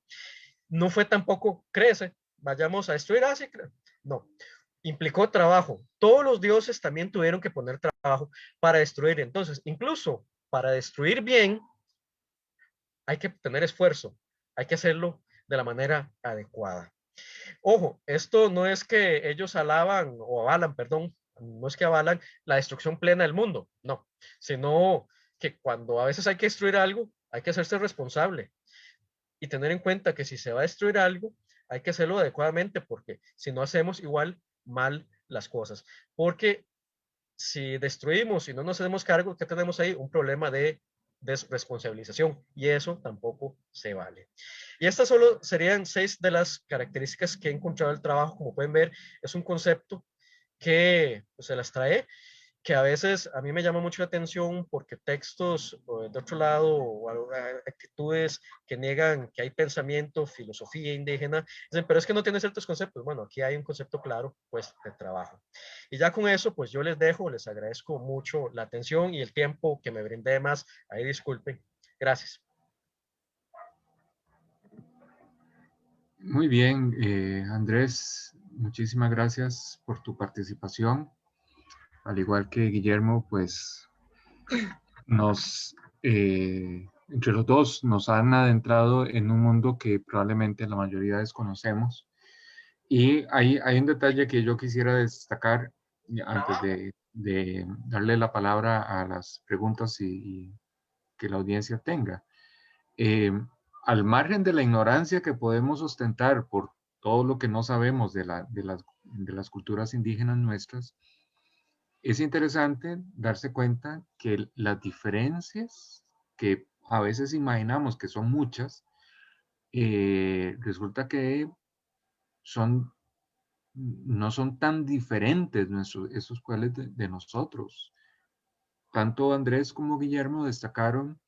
no fue tampoco crece, vayamos a destruir, así, no, implicó trabajo. Todos los dioses también tuvieron que poner trabajo para destruir. Entonces, incluso para destruir bien, hay que tener esfuerzo, hay que hacerlo de la manera adecuada. Ojo, esto no es que ellos alaban o avalan, perdón, no es que avalan la destrucción plena del mundo, no, sino que cuando a veces hay que destruir algo, hay que hacerse responsable y tener en cuenta que si se va a destruir algo, hay que hacerlo adecuadamente, porque si no hacemos igual mal las cosas. Porque si destruimos y no nos hacemos cargo, ¿qué tenemos ahí? Un problema de desresponsabilización, y eso tampoco se vale. Y estas solo serían 6 de las características que he encontrado en el trabajo. Como pueden ver, es un concepto que pues, se las trae, que a veces a mí me llama mucho la atención porque textos de otro lado o actitudes que niegan que hay pensamiento, filosofía indígena, dicen, pero es que no tiene ciertos conceptos. Bueno, aquí hay un concepto claro, pues, de trabajo. Y ya con eso, pues yo les dejo, les agradezco mucho la atención y el tiempo que me brindé más. Ahí disculpen. Gracias. Muy bien, Andrés, muchísimas gracias por tu participación. Al igual que Guillermo, pues entre los dos nos han adentrado en un mundo que probablemente la mayoría desconocemos. Y hay un detalle que yo quisiera destacar antes de darle la palabra a las preguntas y que la audiencia tenga. Eh, Al margen de la ignorancia que podemos ostentar por todo lo que no sabemos de las culturas indígenas nuestras, es interesante darse cuenta que las diferencias que a veces imaginamos que son muchas, resulta que son, no son tan diferentes esos pueblos de nosotros. Tanto Andrés como Guillermo destacaron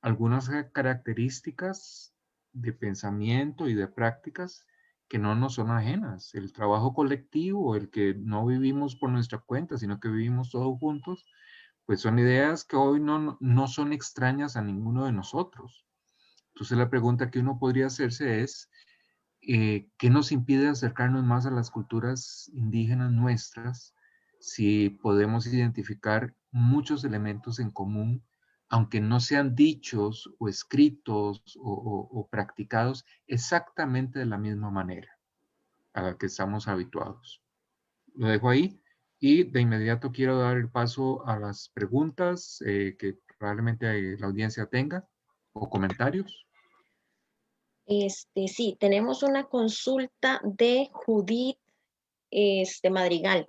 algunas características de pensamiento y de prácticas que no nos son ajenas. El trabajo colectivo, el que no vivimos por nuestra cuenta, sino que vivimos todos juntos, pues son ideas que hoy no son extrañas a ninguno de nosotros. Entonces la pregunta que uno podría hacerse es, ¿qué nos impide acercarnos más a las culturas indígenas nuestras si podemos identificar muchos elementos en común, aunque no sean dichos o escritos o practicados exactamente de la misma manera a la que estamos habituados? Lo dejo ahí y de inmediato quiero dar el paso a las preguntas que probablemente la audiencia tenga o comentarios. Sí, tenemos una consulta de Judith Madrigal.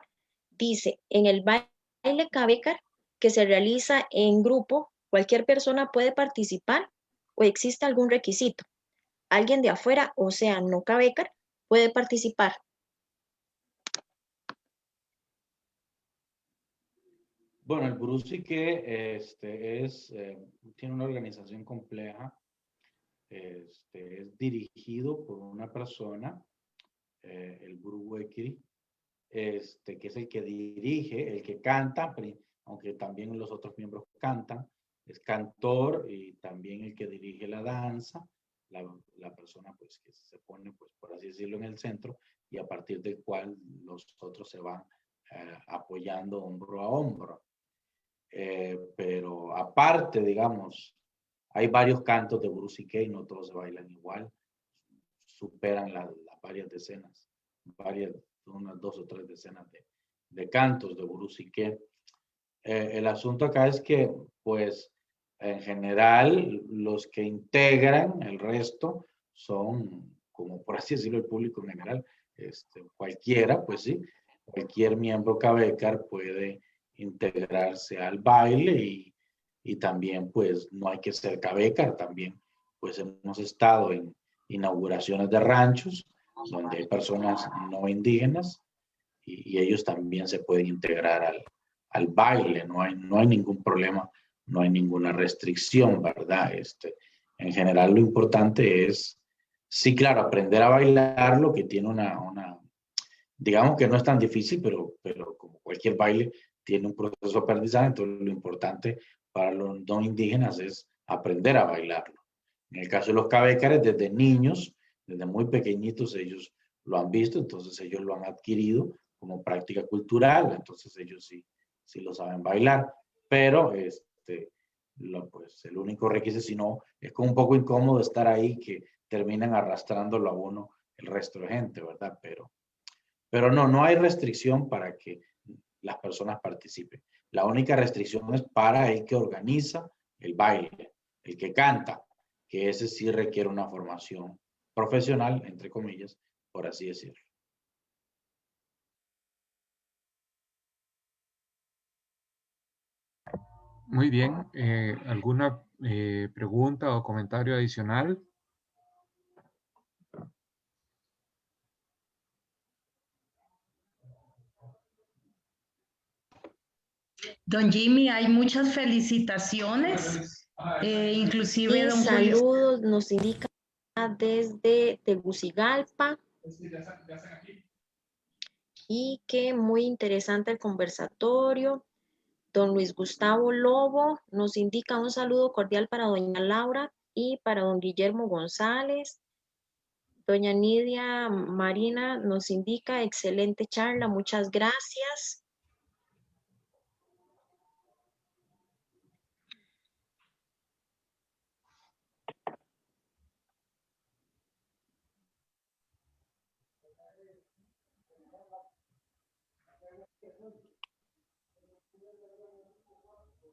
Dice, en el baile Cabecar que se realiza en grupo, ¿cualquier persona puede participar o existe algún requisito? ¿Alguien de afuera, o sea, no Cabecar, puede participar? Bueno, el Burusique tiene una organización compleja. Es dirigido por una persona, el Buruwekiri, que es el que dirige, el que canta, aunque también los otros miembros cantan, es cantor y también el que dirige la danza, la persona pues que se pone, pues por así decirlo, en el centro y a partir del cual los otros se van apoyando hombro a hombro. Pero aparte, digamos, hay varios cantos de Burusique y no todos se bailan igual, superan las varias decenas, unas 2 o 3 decenas de cantos de Burusique. El asunto acá es que, pues, en general, los que integran el resto son, como por así decirlo, el público en general, cualquiera, pues sí, cualquier miembro Cabecar puede integrarse al baile y también, pues, no hay que ser Cabecar, también, pues, hemos estado en inauguraciones de ranchos donde hay personas no indígenas y ellos también se pueden integrar al baile, no hay ningún problema, no hay ninguna restricción, ¿verdad? En general lo importante es, sí, claro, aprender a bailar, lo que tiene digamos que no es tan difícil, pero como cualquier baile tiene un proceso de aprendizaje, entonces lo importante para los no indígenas es aprender a bailarlo. En el caso de los cabécares, desde niños, desde muy pequeñitos, ellos lo han visto, entonces ellos lo han adquirido como práctica cultural, entonces ellos sí lo saben bailar, pero pues el único requisito, si no, es como un poco incómodo estar ahí que terminan arrastrándolo a uno el resto de gente, ¿verdad? Pero no hay restricción para que las personas participen. La única restricción es para el que organiza el baile, el que canta, que ese sí requiere una formación profesional, entre comillas, por así decirlo. Muy bien. ¿Alguna pregunta o comentario adicional? Don Jimmy, hay muchas felicitaciones, inclusive Y don Julio. saludos nos indica desde Tegucigalpa. Y que muy interesante el conversatorio. Don Luis Gustavo Lobo nos indica un saludo cordial para doña Laura y para don Guillermo González. Doña Nidia Marina nos indica excelente charla, muchas gracias.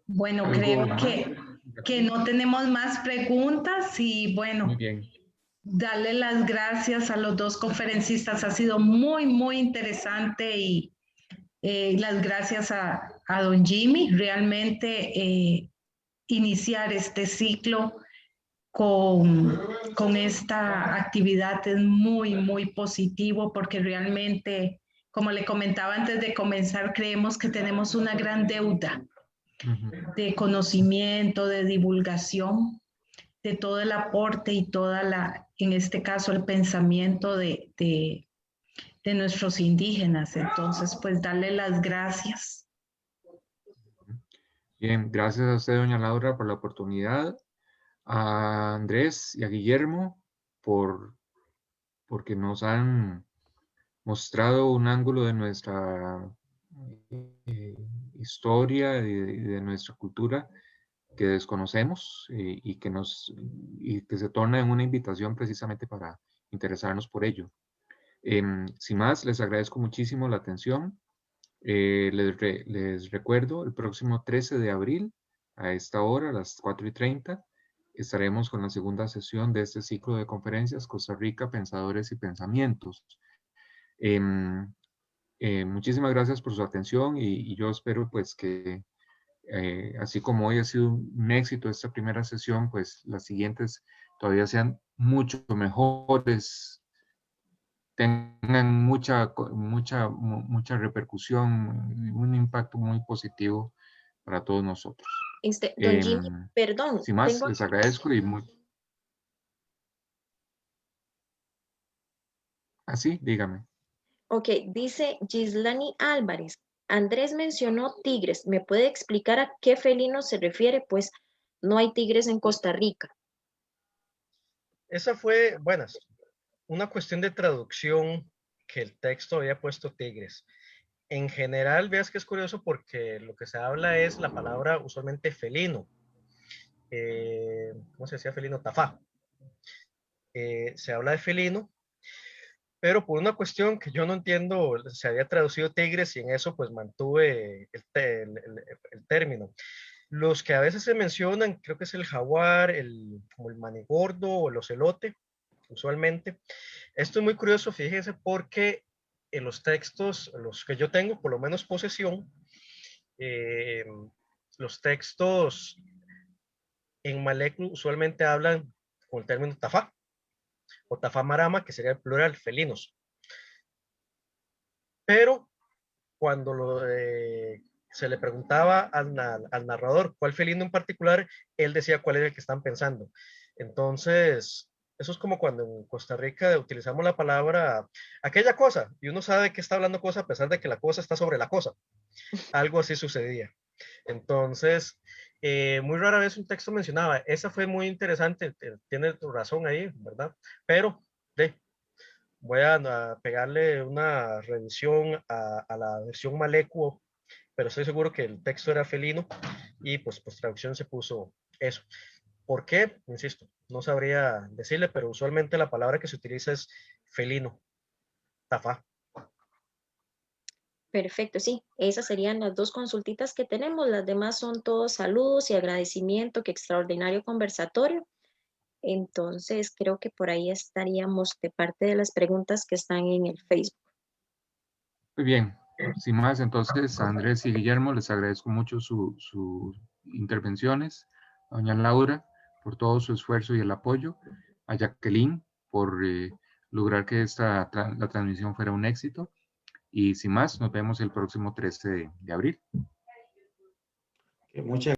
Bueno, creo que no tenemos más preguntas y bueno, Muy bien. darle las gracias a los dos conferencistas. Ha sido muy, muy interesante y las gracias a don Jimmy. Realmente iniciar este ciclo con esta actividad es muy, muy positivo porque realmente, como le comentaba antes de comenzar, creemos que tenemos una gran deuda de conocimiento, de divulgación, de todo el aporte y toda la, en este caso, el pensamiento de nuestros indígenas. Entonces, pues darle las gracias. Bien, gracias a usted, doña Laura, por la oportunidad. A Andrés y a Guillermo porque nos han mostrado un ángulo de nuestra historia y de nuestra cultura que desconocemos y que se torna en una invitación precisamente para interesarnos por ello. Sin más, les agradezco muchísimo la atención. Les recuerdo, el próximo 13 de abril, a esta hora, a las 4:30, estaremos con la segunda sesión de este ciclo de conferencias Costa Rica, Pensadores y Pensamientos. Muchísimas gracias por su atención y yo espero pues que así como hoy ha sido un éxito esta primera sesión, pues las siguientes todavía sean mucho mejores, tengan mucha repercusión, un impacto muy positivo para todos nosotros. Don Jimmy, perdón, Sin más, les agradezco y así, dígame. Ok, dice Gislani Álvarez. Andrés mencionó tigres. ¿Me puede explicar a qué felino se refiere? Pues no hay tigres en Costa Rica. Esa fue, bueno, una cuestión de traducción que el texto había puesto tigres. En general, veas que es curioso porque lo que se habla es la palabra usualmente felino. ¿Cómo se decía felino? Tafá. Se habla de felino, pero por una cuestión que yo no entiendo, se había traducido tigres y en eso pues mantuve el término. Los que a veces se mencionan, creo que es el jaguar, como el manigordo o el ocelote, usualmente. Esto es muy curioso, fíjense, porque en los textos, los que yo tengo, por lo menos posesión, eh, los textos en Malecu usualmente hablan con el término tafá o tafá marama, que sería el plural, felinos. Pero cuando se le preguntaba al narrador cuál felino en particular, él decía cuál era el que están pensando. Entonces, eso es como cuando en Costa Rica utilizamos la palabra aquella cosa y uno sabe que está hablando cosa a pesar de que la cosa está sobre la cosa. Algo así sucedía. Entonces, muy rara vez un texto mencionaba, esa fue muy interesante, tiene tu razón ahí, ¿verdad? Pero voy a pegarle una revisión a la versión Malecuo, pero estoy seguro que el texto era felino y pues traducción se puso eso. ¿Por qué? Insisto, no sabría decirle, pero usualmente la palabra que se utiliza es felino, tafá. Perfecto, sí, esas serían las dos consultitas que tenemos. Las demás son todos saludos y agradecimiento, qué extraordinario conversatorio. Entonces, creo que por ahí estaríamos de parte de las preguntas que están en el Facebook. Muy bien. Sin más, entonces, a Andrés y Guillermo les agradezco mucho sus intervenciones. a doña Laura por todo su esfuerzo y el apoyo, a Jacqueline por lograr que la transmisión fuera un éxito. Y sin más, nos vemos el próximo 13 de abril. Muchas